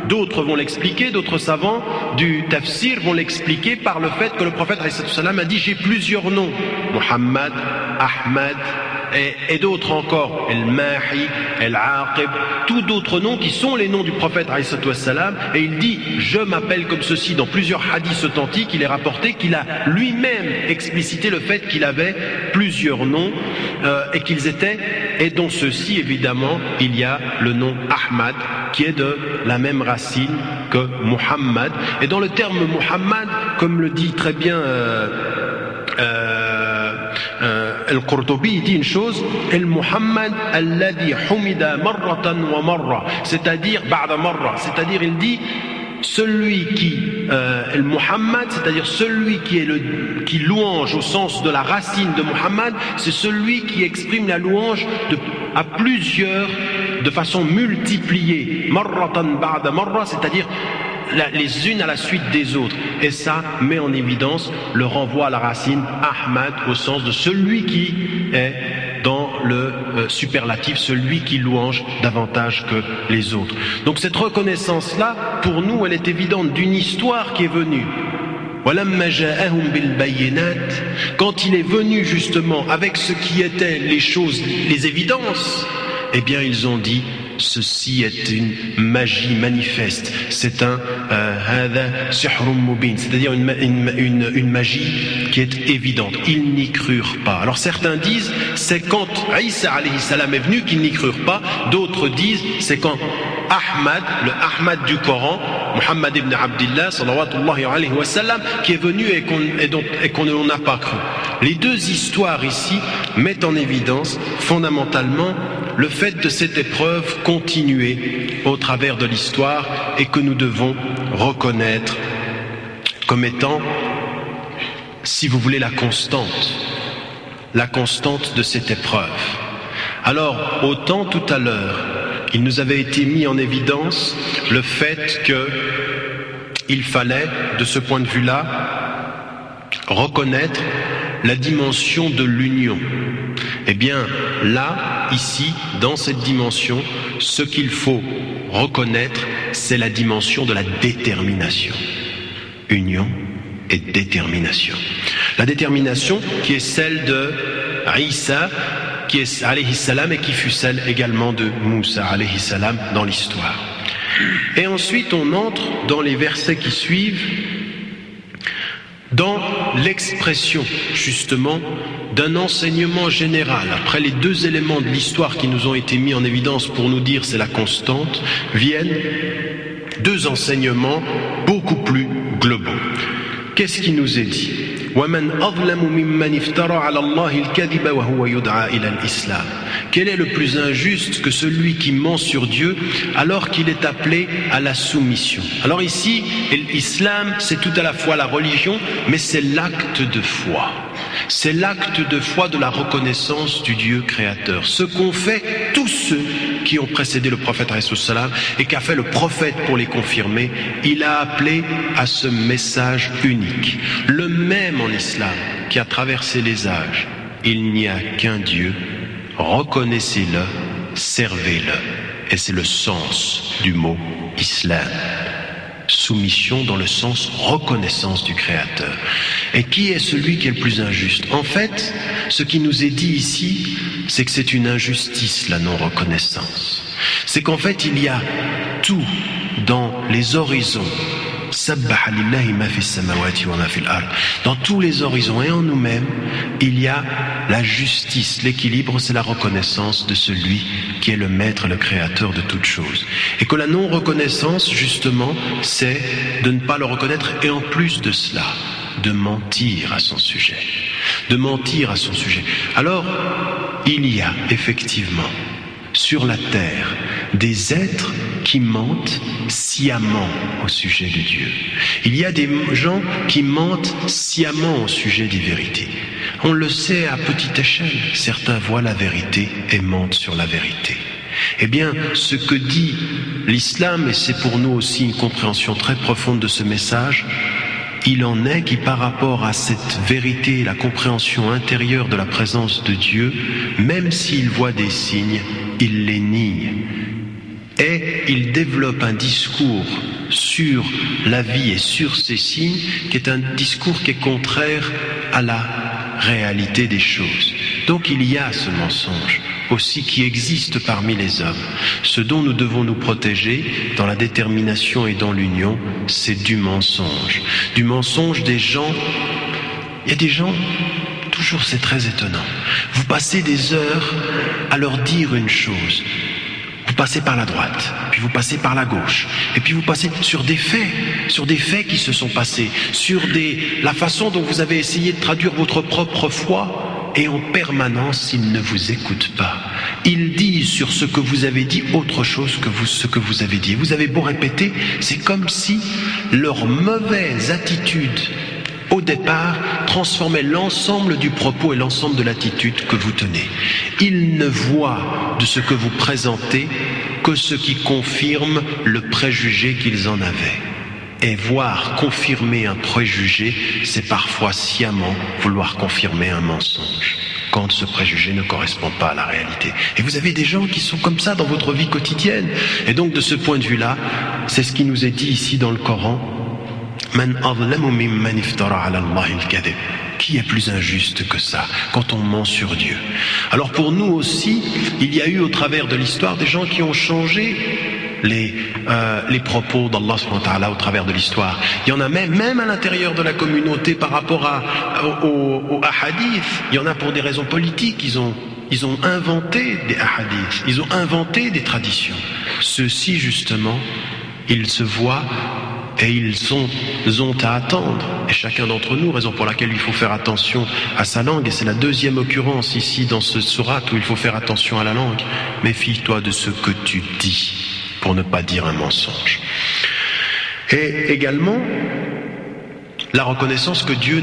D'autres vont l'expliquer, d'autres savants du tafsir vont l'expliquer par le fait que le prophète a dit j'ai plusieurs noms. Muhammad, Ahmad, et d'autres encore, El-Mahi, El-Aqib, tous d'autres noms qui sont les noms du prophète alayhi salatu wassalam, et il dit je m'appelle comme ceci. Dans plusieurs hadiths authentiques, il est rapporté qu'il a lui-même explicité le fait qu'il avait plusieurs noms et qu'ils étaient, et dont ceux-ci évidemment il y a le nom Ahmad qui est de la même racine que Muhammad. Et dans le terme Muhammad, comme le dit très bien Al-Qurtubi, il dit une chose, Al-Muhammad alladhi humida marratan wa marra, c'est-à-dire ba'da marra, c'est-à-dire il dit celui qui Al-Muhammad, c'est-à-dire celui qui louange au sens de la racine de Muhammad, c'est celui qui exprime la louange à plusieurs, de façon multipliée, marratan ba'da marra, c'est-à-dire les unes à la suite des autres. Et ça met en évidence le renvoi à la racine Ahmad au sens de celui qui est dans le superlatif, celui qui louange davantage que les autres. Donc cette reconnaissance-là, pour nous, elle est évidente d'une histoire qui est venue. Quand il est venu justement avec ce qui étaient les choses, les évidences, eh bien ils ont dit ceci est une magie manifeste, c'est un c'est-à-dire une magie qui est évidente. Ils n'y crurent pas. Alors certains disent c'est quand Isa alayhi salam est venu qu'ils n'y crurent pas, d'autres disent c'est quand Ahmad, le Ahmad du Coran, Muhammad ibn Abdillah sallallahu alayhi wa sallam, qui est venu et qu'on n'a pas cru. Les deux histoires ici mettent en évidence fondamentalement le fait de cette épreuve continuer au travers de l'histoire et que nous devons reconnaître comme étant, si vous voulez, la constante de cette épreuve. Alors, autant tout à l'heure, il nous avait été mis en évidence le fait qu'il fallait, de ce point de vue-là, reconnaître la dimension de l'union. Eh bien, là, ici, dans cette dimension, ce qu'il faut reconnaître, c'est la dimension de la détermination. Union et détermination. La détermination qui est celle de Isa, qui est alayhi salam, et qui fut celle également de Moussa alayhi salam dans l'histoire. Et ensuite, on entre dans les versets qui suivent, dans l'expression justement d'un enseignement général. Après les deux éléments de l'histoire qui nous ont été mis en évidence pour nous dire c'est la constante, viennent deux enseignements beaucoup plus globaux. Qu'est-ce qui nous est dit ? Quel est le plus injuste que celui qui ment sur Dieu alors qu'il est appelé à la soumission? Alors ici, l'islam, c'est tout à la fois la religion, mais c'est l'acte de foi. C'est l'acte de foi de la reconnaissance du Dieu créateur. Ce qu'ont fait tous ceux qui ont précédé le prophète alayhi salam et qu'a fait le prophète pour les confirmer, il a appelé à ce message unique. Le même en islam qui a traversé les âges. Il n'y a qu'un Dieu, reconnaissez-le, servez-le. Et c'est le sens du mot islam. Soumission dans le sens reconnaissance du Créateur. Et qui est celui qui est le plus injuste? En fait, ce qui nous est dit ici, c'est que c'est une injustice, la non-reconnaissance. C'est qu'en fait, il y a tout dans les horizons. Sabbaha lillahi ma fis samawati wa ma fil ard. Dans tous les horizons et en nous-mêmes, il y a la justice, l'équilibre, c'est la reconnaissance de celui qui est le maître, le créateur de toutes choses. Et que la non-reconnaissance, justement, c'est de ne pas le reconnaître et en plus de cela, de mentir à son sujet. De mentir à son sujet. Alors, il y a effectivement sur la terre des êtres qui mentent sciemment au sujet de Dieu. Il y a des gens qui mentent sciemment au sujet des vérités. On le sait à petite échelle. Certains voient la vérité et mentent sur la vérité. Eh bien, ce que dit l'islam, et c'est pour nous aussi une compréhension très profonde de ce message, il en est qui, par rapport à cette vérité, la compréhension intérieure de la présence de Dieu, même s'il voit des signes, il les nie. Et il développe un discours sur la vie et sur ces signes qui est un discours qui est contraire à la réalité des choses. Donc il y a ce mensonge aussi qui existe parmi les hommes. Ce dont nous devons nous protéger dans la détermination et dans l'union, c'est du mensonge. Du mensonge des gens. Il y a des gens, toujours c'est très étonnant. Vous passez des heures à leur dire une chose. Vous passez par la droite, puis vous passez par la gauche, et puis vous passez sur des faits qui se sont passés, sur la façon dont vous avez essayé de traduire votre propre foi. Et en permanence, ils ne vous écoutent pas. Ils disent sur ce que vous avez dit autre chose que ce que vous avez dit. Vous avez beau répéter, c'est comme si leur mauvaise attitude au départ transformait l'ensemble du propos et l'ensemble de l'attitude que vous tenez. Ils ne voient de ce que vous présentez que ce qui confirme le préjugé qu'ils en avaient. Et voir confirmer un préjugé, c'est parfois sciemment vouloir confirmer un mensonge, quand ce préjugé ne correspond pas à la réalité. Et vous avez des gens qui sont comme ça dans votre vie quotidienne. Et donc de ce point de vue-là, c'est ce qui nous est dit ici dans le Coran. Man azlamu mimman iftara ala Allahi al-kadhib. Qui est plus injuste que ça quand on ment sur Dieu? Alors pour nous aussi, il y a eu au travers de l'histoire des gens qui ont changé les propos d'Allah subhanahu wa ta'ala au travers de l'histoire. Il y en a même à l'intérieur de la communauté par rapport aux ahadiths. Il y en a pour des raisons politiques. Ils ont inventé des ahadiths. Ils ont inventé des traditions. Ceux-ci, justement, ils se voient et ils ont à attendre. Et chacun d'entre nous, raison pour laquelle il faut faire attention à sa langue. Et c'est la deuxième occurrence ici dans ce sourate où il faut faire attention à la langue. Méfie-toi de ce que tu dis, pour ne pas dire un mensonge. Et également, la reconnaissance que Dieu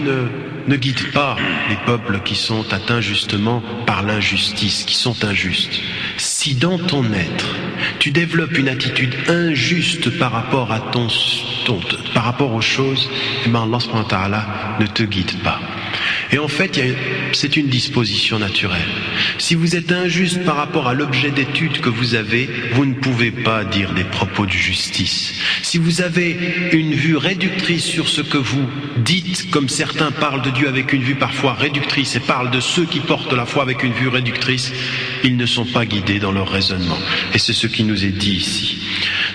ne guide pas les peuples qui sont atteints justement par l'injustice, qui sont injustes. Si dans ton être, tu développes une attitude injuste par rapport à par rapport aux choses, eh bien Allah subhanahu wa ta'ala ne te guide pas. Et en fait, c'est une disposition naturelle. Si vous êtes injuste par rapport à l'objet d'étude que vous avez, vous ne pouvez pas dire des propos de justice. Si vous avez une vue réductrice sur ce que vous dites, comme certains parlent de Dieu avec une vue parfois réductrice et parlent de ceux qui portent la foi avec une vue réductrice, ils ne sont pas guidés dans leur raisonnement. Et c'est ce qui nous est dit ici.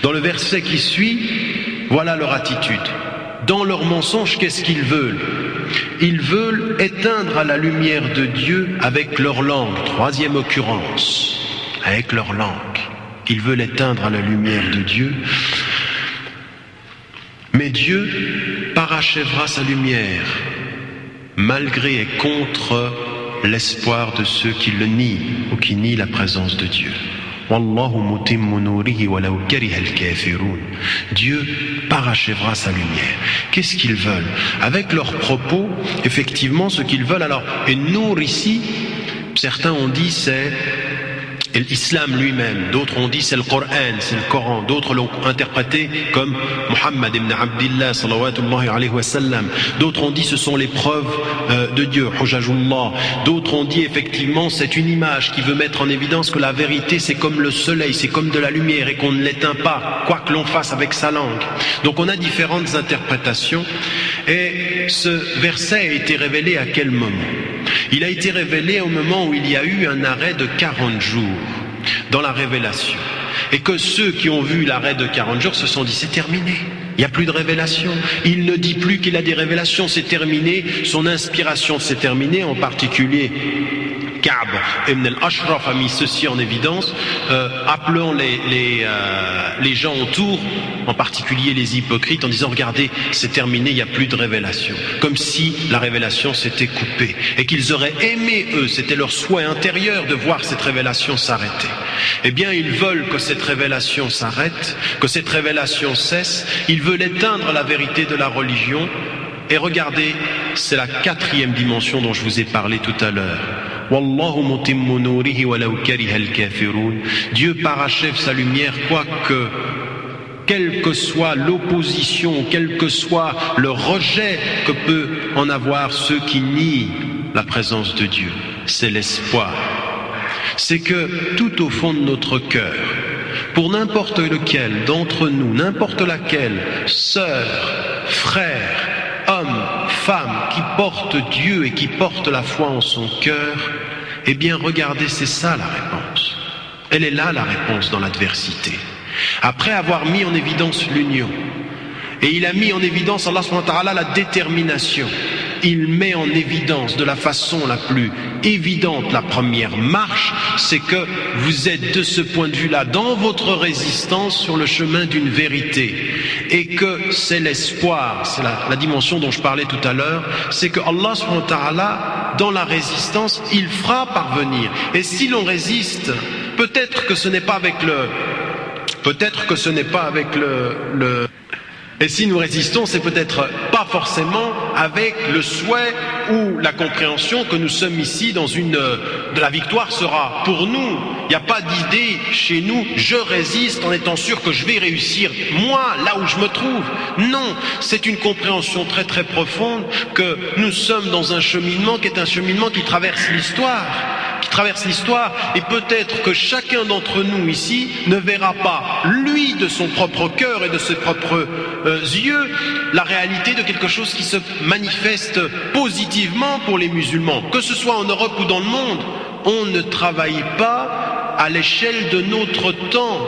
Dans le verset qui suit, voilà leur attitude. Dans leur mensonge, qu'est-ce qu'ils veulent? Ils veulent éteindre à la lumière de Dieu avec leur langue. Troisième occurrence, avec leur langue. Ils veulent éteindre à la lumière de Dieu. Mais Dieu parachèvera sa lumière, malgré et contre l'espoir de ceux qui le nient ou qui nient la présence de Dieu. Wallahu mutimmu nurihi walau kariha al-kafirun. Dieu parachèvera sa lumière. Qu'est-ce qu'ils veulent? Avec leurs propos, effectivement, ce qu'ils veulent. Alors, et Nour ici, certains ont dit c'est l'islam lui-même, d'autres ont dit c'est le Coran, c'est le Coran, d'autres l'ont interprété comme Muhammad ibn Abdillah sallallahu alayhi wa sallam, d'autres ont dit ce sont les preuves de Dieu, Hujajullah, d'autres ont dit effectivement c'est une image qui veut mettre en évidence que la vérité c'est comme le soleil, c'est comme de la lumière et qu'on ne l'éteint pas, quoi que l'on fasse avec sa langue. Donc on a différentes interprétations et ce verset a été révélé à quel moment? Il a été révélé au moment où il y a eu un arrêt de 40 jours dans la révélation. Et que ceux qui ont vu l'arrêt de 40 jours se sont dit c'est terminé, il n'y a plus de révélation. Il ne dit plus qu'il a des révélations, c'est terminé, son inspiration s'est terminée, en particulier Ka'b ibn al-Ashraf a mis ceci en évidence, appelant les gens autour, en particulier les hypocrites, en disant regardez, c'est terminé, il n'y a plus de révélation. Comme si la révélation s'était coupée. Et qu'ils auraient aimé, eux, c'était leur souhait intérieur de voir cette révélation s'arrêter. Eh bien, ils veulent que cette révélation s'arrête, que cette révélation cesse, ils veulent éteindre la vérité de la religion. Et regardez, c'est la quatrième dimension dont je vous ai parlé tout à l'heure. Wallahu mutimmu nurihi walau kariha al-kafirun. Dieu parachève sa lumière, quoique, quelle que soit l'opposition, quel que soit le rejet que peut en avoir ceux qui nient la présence de Dieu. C'est l'espoir. C'est que tout au fond de notre cœur, pour n'importe lequel d'entre nous, n'importe laquelle, sœur, frère, homme, femme qui porte Dieu et qui porte la foi en son cœur, eh bien regardez, c'est ça la réponse. Elle est là la réponse dans l'adversité. Après avoir mis en évidence l'union, et il a mis en évidence, Allah subhanahu wa ta'ala, la détermination. Il met en évidence de la façon la plus évidente la première marche, c'est que vous êtes de ce point de vue-là dans votre résistance sur le chemin d'une vérité. Et que c'est l'espoir, c'est la dimension dont je parlais tout à l'heure, c'est que Allah subhanahu wa ta'ala, dans la résistance, il fera parvenir. Et si l'on résiste, peut-être que ce n'est pas avec Et si nous résistons, c'est peut-être pas forcément avec le souhait ou la compréhension que nous sommes ici de la victoire sera pour nous. Il n'y a pas d'idée chez nous, je résiste en étant sûr que je vais réussir, moi, là où je me trouve. Non, c'est une compréhension très très profonde que nous sommes dans un cheminement qui est un cheminement qui traverse l'histoire. Et peut-être que chacun d'entre nous ici ne verra pas, lui, de son propre cœur et de ses propres yeux, la réalité de quelque chose qui se manifeste positivement pour les musulmans, que ce soit en Europe ou dans le monde. On ne travaille pas à l'échelle de notre temps.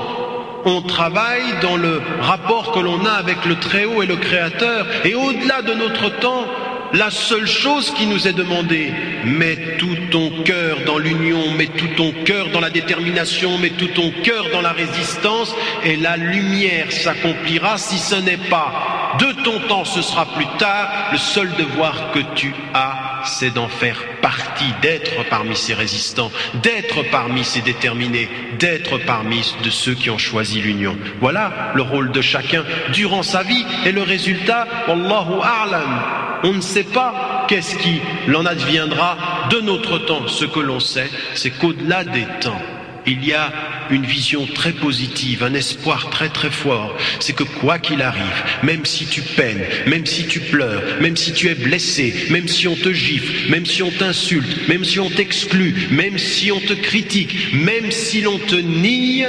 On travaille dans le rapport que l'on a avec le Très-Haut et le Créateur. Et au-delà de notre temps, la seule chose qui nous est demandée, mets tout ton cœur dans l'union, mets tout ton cœur dans la détermination, mets tout ton cœur dans la résistance, et la lumière s'accomplira. Si ce n'est pas de ton temps, ce sera plus tard. Le seul devoir que tu as, c'est d'en faire partie, d'être parmi ces résistants, d'être parmi ces déterminés, d'être parmi de ceux qui ont choisi l'union. Voilà le rôle de chacun durant sa vie, et le résultat, Wallahu a'lam. On ne sait pas qu'est-ce qui l'en adviendra de notre temps. Ce que l'on sait, c'est qu'au-delà des temps, il y a une vision très positive, un espoir très très fort. C'est que quoi qu'il arrive, même si tu peines, même si tu pleures, même si tu es blessé, même si on te gifle, même si on t'insulte, même si on t'exclut, même si on te critique, même si l'on te nie,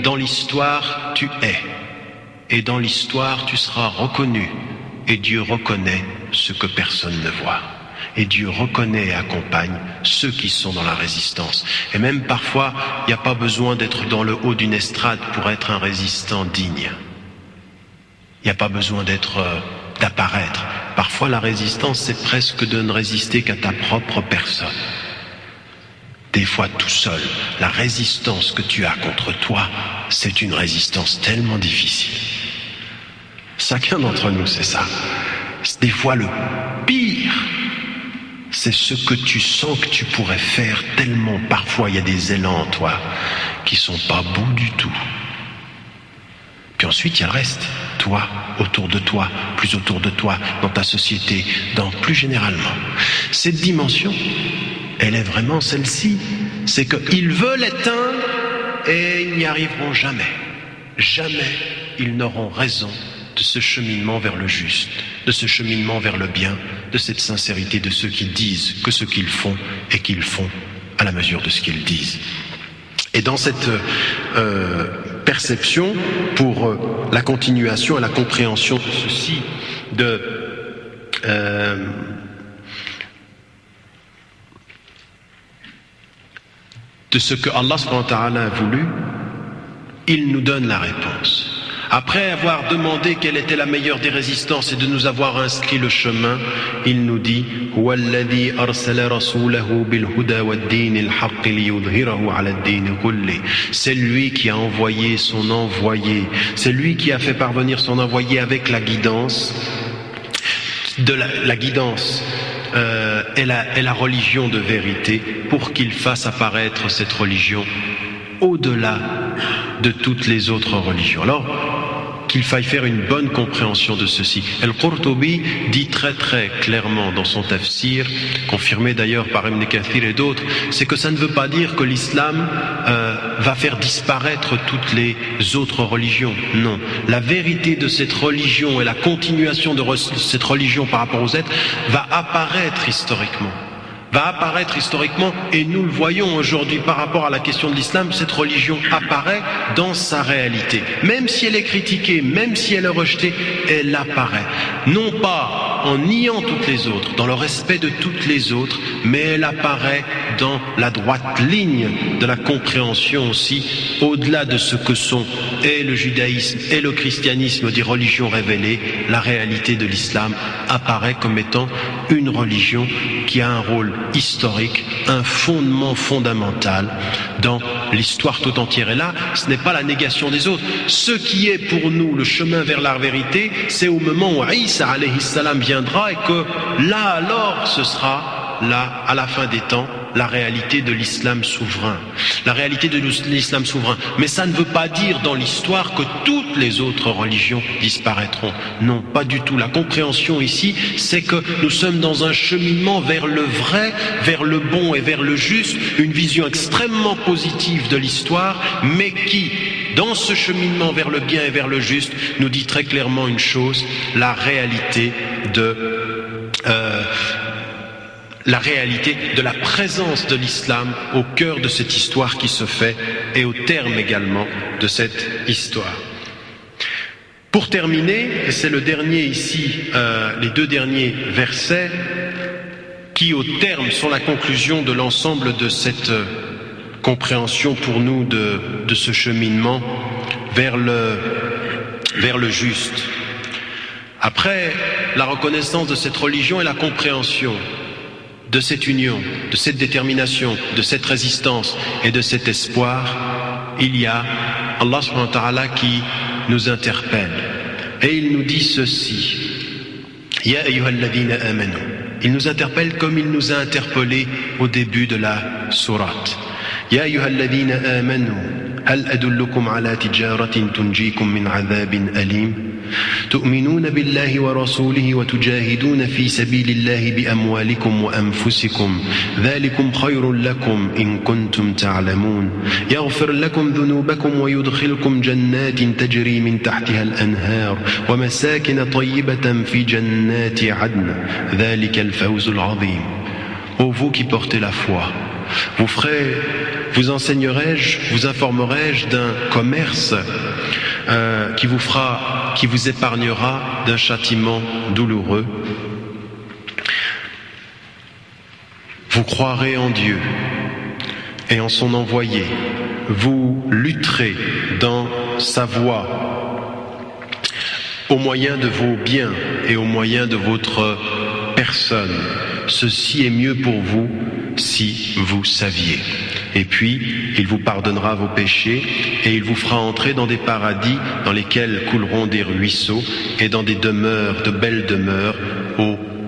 dans l'histoire tu es. Et dans l'histoire tu seras reconnu. Et Dieu reconnaît ce que personne ne voit. Et Dieu reconnaît et accompagne ceux qui sont dans la résistance. Et même parfois, il n'y a pas besoin d'être dans le haut d'une estrade pour être un résistant digne. Il n'y a pas besoin d'apparaître. Parfois, la résistance, c'est presque de ne résister qu'à ta propre personne. Des fois, tout seul, la résistance que tu as contre toi, c'est une résistance tellement difficile. Chacun d'entre nous, c'est ça. Des fois, le pire, c'est ce que tu sens que tu pourrais faire tellement. Parfois, il y a des élans en toi qui sont pas beaux du tout. Puis ensuite, il y a le reste. Toi, autour de toi, plus autour de toi, dans ta société, plus généralement. Cette dimension, elle est vraiment celle-ci. C'est qu'ils veulent l'éteindre et ils n'y arriveront jamais. Jamais ils n'auront raison de ce cheminement vers le juste, de ce cheminement vers le bien, de cette sincérité de ceux qui disent que ce qu'ils font et qu'ils font à la mesure de ce qu'ils disent. Et dans cette perception, pour la continuation et la compréhension de ceci, de ce que Allah subhanahu wa ta'ala a voulu, il nous donne la réponse. Après avoir demandé quelle était la meilleure des résistances et de nous avoir inscrit le chemin, il nous dit c'est lui qui a envoyé son envoyé, c'est lui qui a fait parvenir son envoyé avec la guidance et la religion de vérité, pour qu'il fasse apparaître cette religion au-delà de toutes les autres religions. Alors, qu'il faille faire une bonne compréhension de ceci. Al-Qurtubi dit très très clairement dans son tafsir, confirmé d'ailleurs par Ibn Kathir et d'autres, c'est que ça ne veut pas dire que l'islam va faire disparaître toutes les autres religions. Non. La vérité de cette religion et la continuation de cette religion par rapport aux êtres va apparaître historiquement. Et nous le voyons aujourd'hui par rapport à la question de l'islam, cette religion apparaît dans sa réalité. Même si elle est critiquée, même si elle est rejetée, elle apparaît. Non pas pas en niant toutes les autres, dans le respect de toutes les autres, mais elle apparaît dans la droite ligne de la compréhension aussi, au-delà de ce que sont et le judaïsme et le christianisme des religions révélées. La réalité de l'islam apparaît comme étant une religion qui a un rôle historique, un fondement fondamental dans l'histoire tout entière. Et là, ce n'est pas la négation des autres. Ce qui est pour nous le chemin vers la vérité, c'est au moment où Isa alayhi salam viendra et que là alors ce sera là, à la fin des temps, la réalité de l'islam souverain. La réalité de l'islam souverain. Mais ça ne veut pas dire dans l'histoire que toutes les autres religions disparaîtront. Non, pas du tout. La compréhension ici, c'est que nous sommes dans un cheminement vers le vrai, vers le bon et vers le juste, une vision extrêmement positive de l'histoire, mais qui, dans ce cheminement vers le bien et vers le juste, nous dit très clairement une chose, la réalité de la présence de l'islam au cœur de cette histoire qui se fait et au terme également de cette histoire. Pour terminer, et c'est le dernier ici, les deux derniers versets qui au terme sont la conclusion de l'ensemble de cette compréhension pour nous de ce cheminement vers le juste. Après la reconnaissance de cette religion et la compréhension de cette union, de cette détermination, de cette résistance et de cet espoir, il y a Allah subhanahu wa ta'ala qui nous interpelle. Et il nous dit ceci. Ya ayyuhalladhina amanu. Il nous interpelle comme il nous a interpellés au début de la sourate. Ya ayyuhalladhina amanu. هل أدلكم على تجارة تنجيكم من عذاب أليم تؤمنون بالله ورسوله وتجاهدون في سبيل الله بأموالكم وأنفسكم ذلكم خير لكم إن كنتم تعلمون يغفر لكم ذنوبكم ويدخلكم جنات تجري من تحتها الأنهار ومساكن طيبة في جنات عدن ذلك الفوز العظيم. Ô vous qui portez la foi, vous enseignerai-je, vous informerai-je d'un commerce qui vous épargnera d'un châtiment douloureux. Vous croirez en Dieu et en son envoyé. Vous lutterez dans sa voie au moyen de vos biens et au moyen de votre personne. Ceci est mieux pour vous si vous saviez. Et puis, il vous pardonnera vos péchés et il vous fera entrer dans des paradis dans lesquels couleront des ruisseaux et dans des demeures, de belles demeures,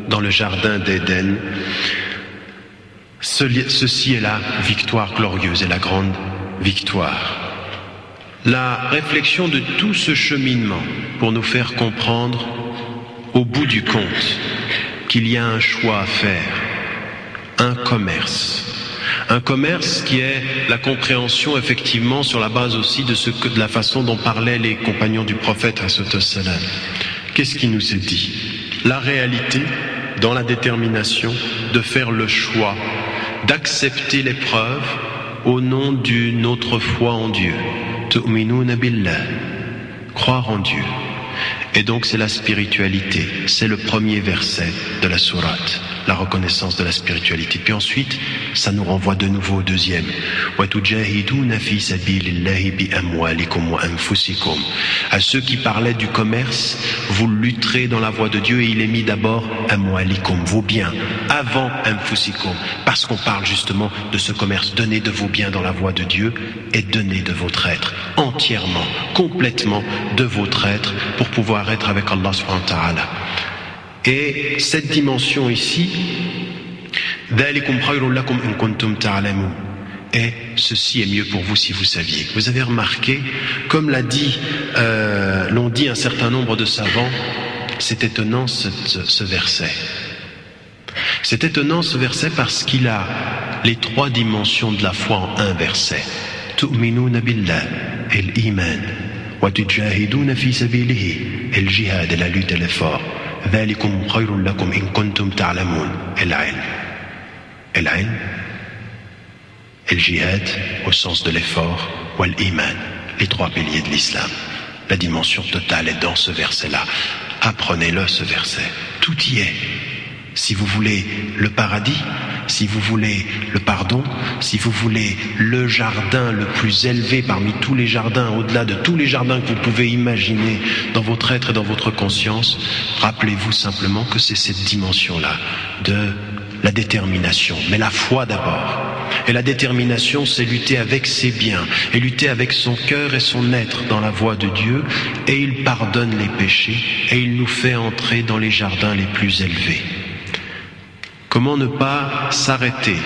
dans le jardin d'Éden. Ceci est la victoire glorieuse et la grande victoire. La réflexion de tout ce cheminement pour nous faire comprendre, au bout du compte, qu'il y a un choix à faire, un commerce. Un commerce qui est la compréhension effectivement sur la base aussi de la façon dont parlaient les compagnons du prophète *. Qu'est-ce qui nous est dit? La réalité dans la détermination de faire le choix, d'accepter l'épreuve au nom d'une autre foi en Dieu. Tu'minuna billah, croire en Dieu. Et donc c'est la spiritualité, c'est le premier verset de la sourate, la reconnaissance de la spiritualité. Puis ensuite, ça nous renvoie de nouveau au deuxième. À ceux qui parlaient du commerce, vous lutterez dans la voie de Dieu, et il est mis d'abord amwalikum, vos biens, avant anfusikum, parce qu'on parle justement de ce commerce. Donnez de vos biens dans la voie de Dieu et donnez de votre être, entièrement, complètement de votre être, pour pouvoir être avec Allah subhanahu wa ta'ala. Et cette dimension ici, et ceci est mieux pour vous si vous saviez. Vous avez remarqué, comme l'ont dit un certain nombre de savants, c'est étonnant ce verset. C'est étonnant ce verset parce qu'il a les trois dimensions de la foi en un verset. Tu'minuna billah, et l'iman. وتجاهدون في سبيله الجهاد la lutte et l'effort ذلكم خير لكم إن كنتم تعلمون العلم الجهاد au sens de l'effort والإيمان les trois piliers de l'islam. La dimension totale est dans ce verset-là. Apprenez-le, ce verset. Tout y est. Si vous voulez le paradis, si vous voulez le pardon, si vous voulez le jardin le plus élevé parmi tous les jardins, au-delà de tous les jardins que vous pouvez imaginer dans votre être et dans votre conscience, rappelez-vous simplement que c'est cette dimension-là de la détermination, mais la foi d'abord. Et la détermination, c'est lutter avec ses biens, et lutter avec son cœur et son être dans la voie de Dieu, et il pardonne les péchés, et il nous fait entrer dans les jardins les plus élevés. Comment ne pas s'arrêter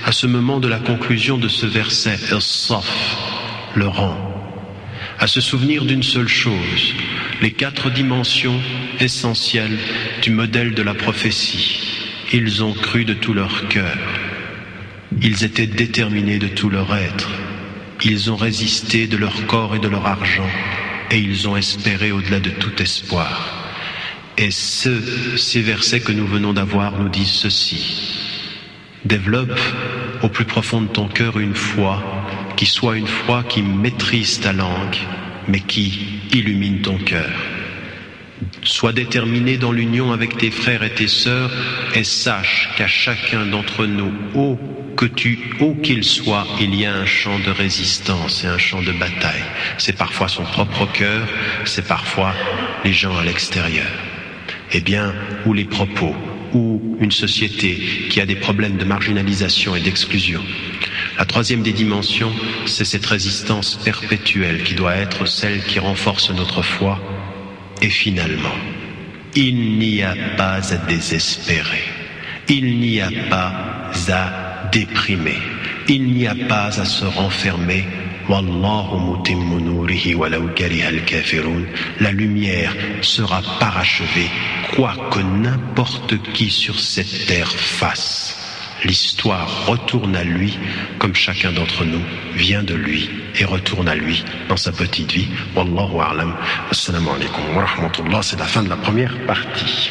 à ce moment de la conclusion de ce verset, As-Saff, le rang, à se souvenir d'une seule chose, les 4 dimensions essentielles du modèle de la prophétie. Ils ont cru de tout leur cœur, ils étaient déterminés de tout leur être, ils ont résisté de leur corps et de leur argent, et ils ont espéré au-delà de tout espoir. Et ces versets que nous venons d'avoir nous disent ceci: développe au plus profond de ton cœur une foi qui soit une foi qui maîtrise ta langue, mais qui illumine ton cœur. Sois déterminé dans l'union avec tes frères et tes sœurs, et sache qu'à chacun d'entre nous, où qu'il soit, il y a un champ de résistance et un champ de bataille. C'est parfois son propre cœur, c'est parfois les gens à l'extérieur. Eh bien, ou les propos, ou une société qui a des problèmes de marginalisation et d'exclusion. La 3e des dimensions, c'est cette résistance perpétuelle qui doit être celle qui renforce notre foi. Et finalement, il n'y a pas à désespérer, il n'y a pas à déprimer, il n'y a pas à se renfermer. Wallahu mutimmu nurihi walau kariha al-kafirun. La lumière sera parachevée, quoi que n'importe qui sur cette terre fasse. L'histoire retourne à lui, comme chacun d'entre nous vient de lui et retourne à lui dans sa petite vie. Wallahu a'lam. Assalamu alaikum wa rahmatullah. C'est la fin de la première partie.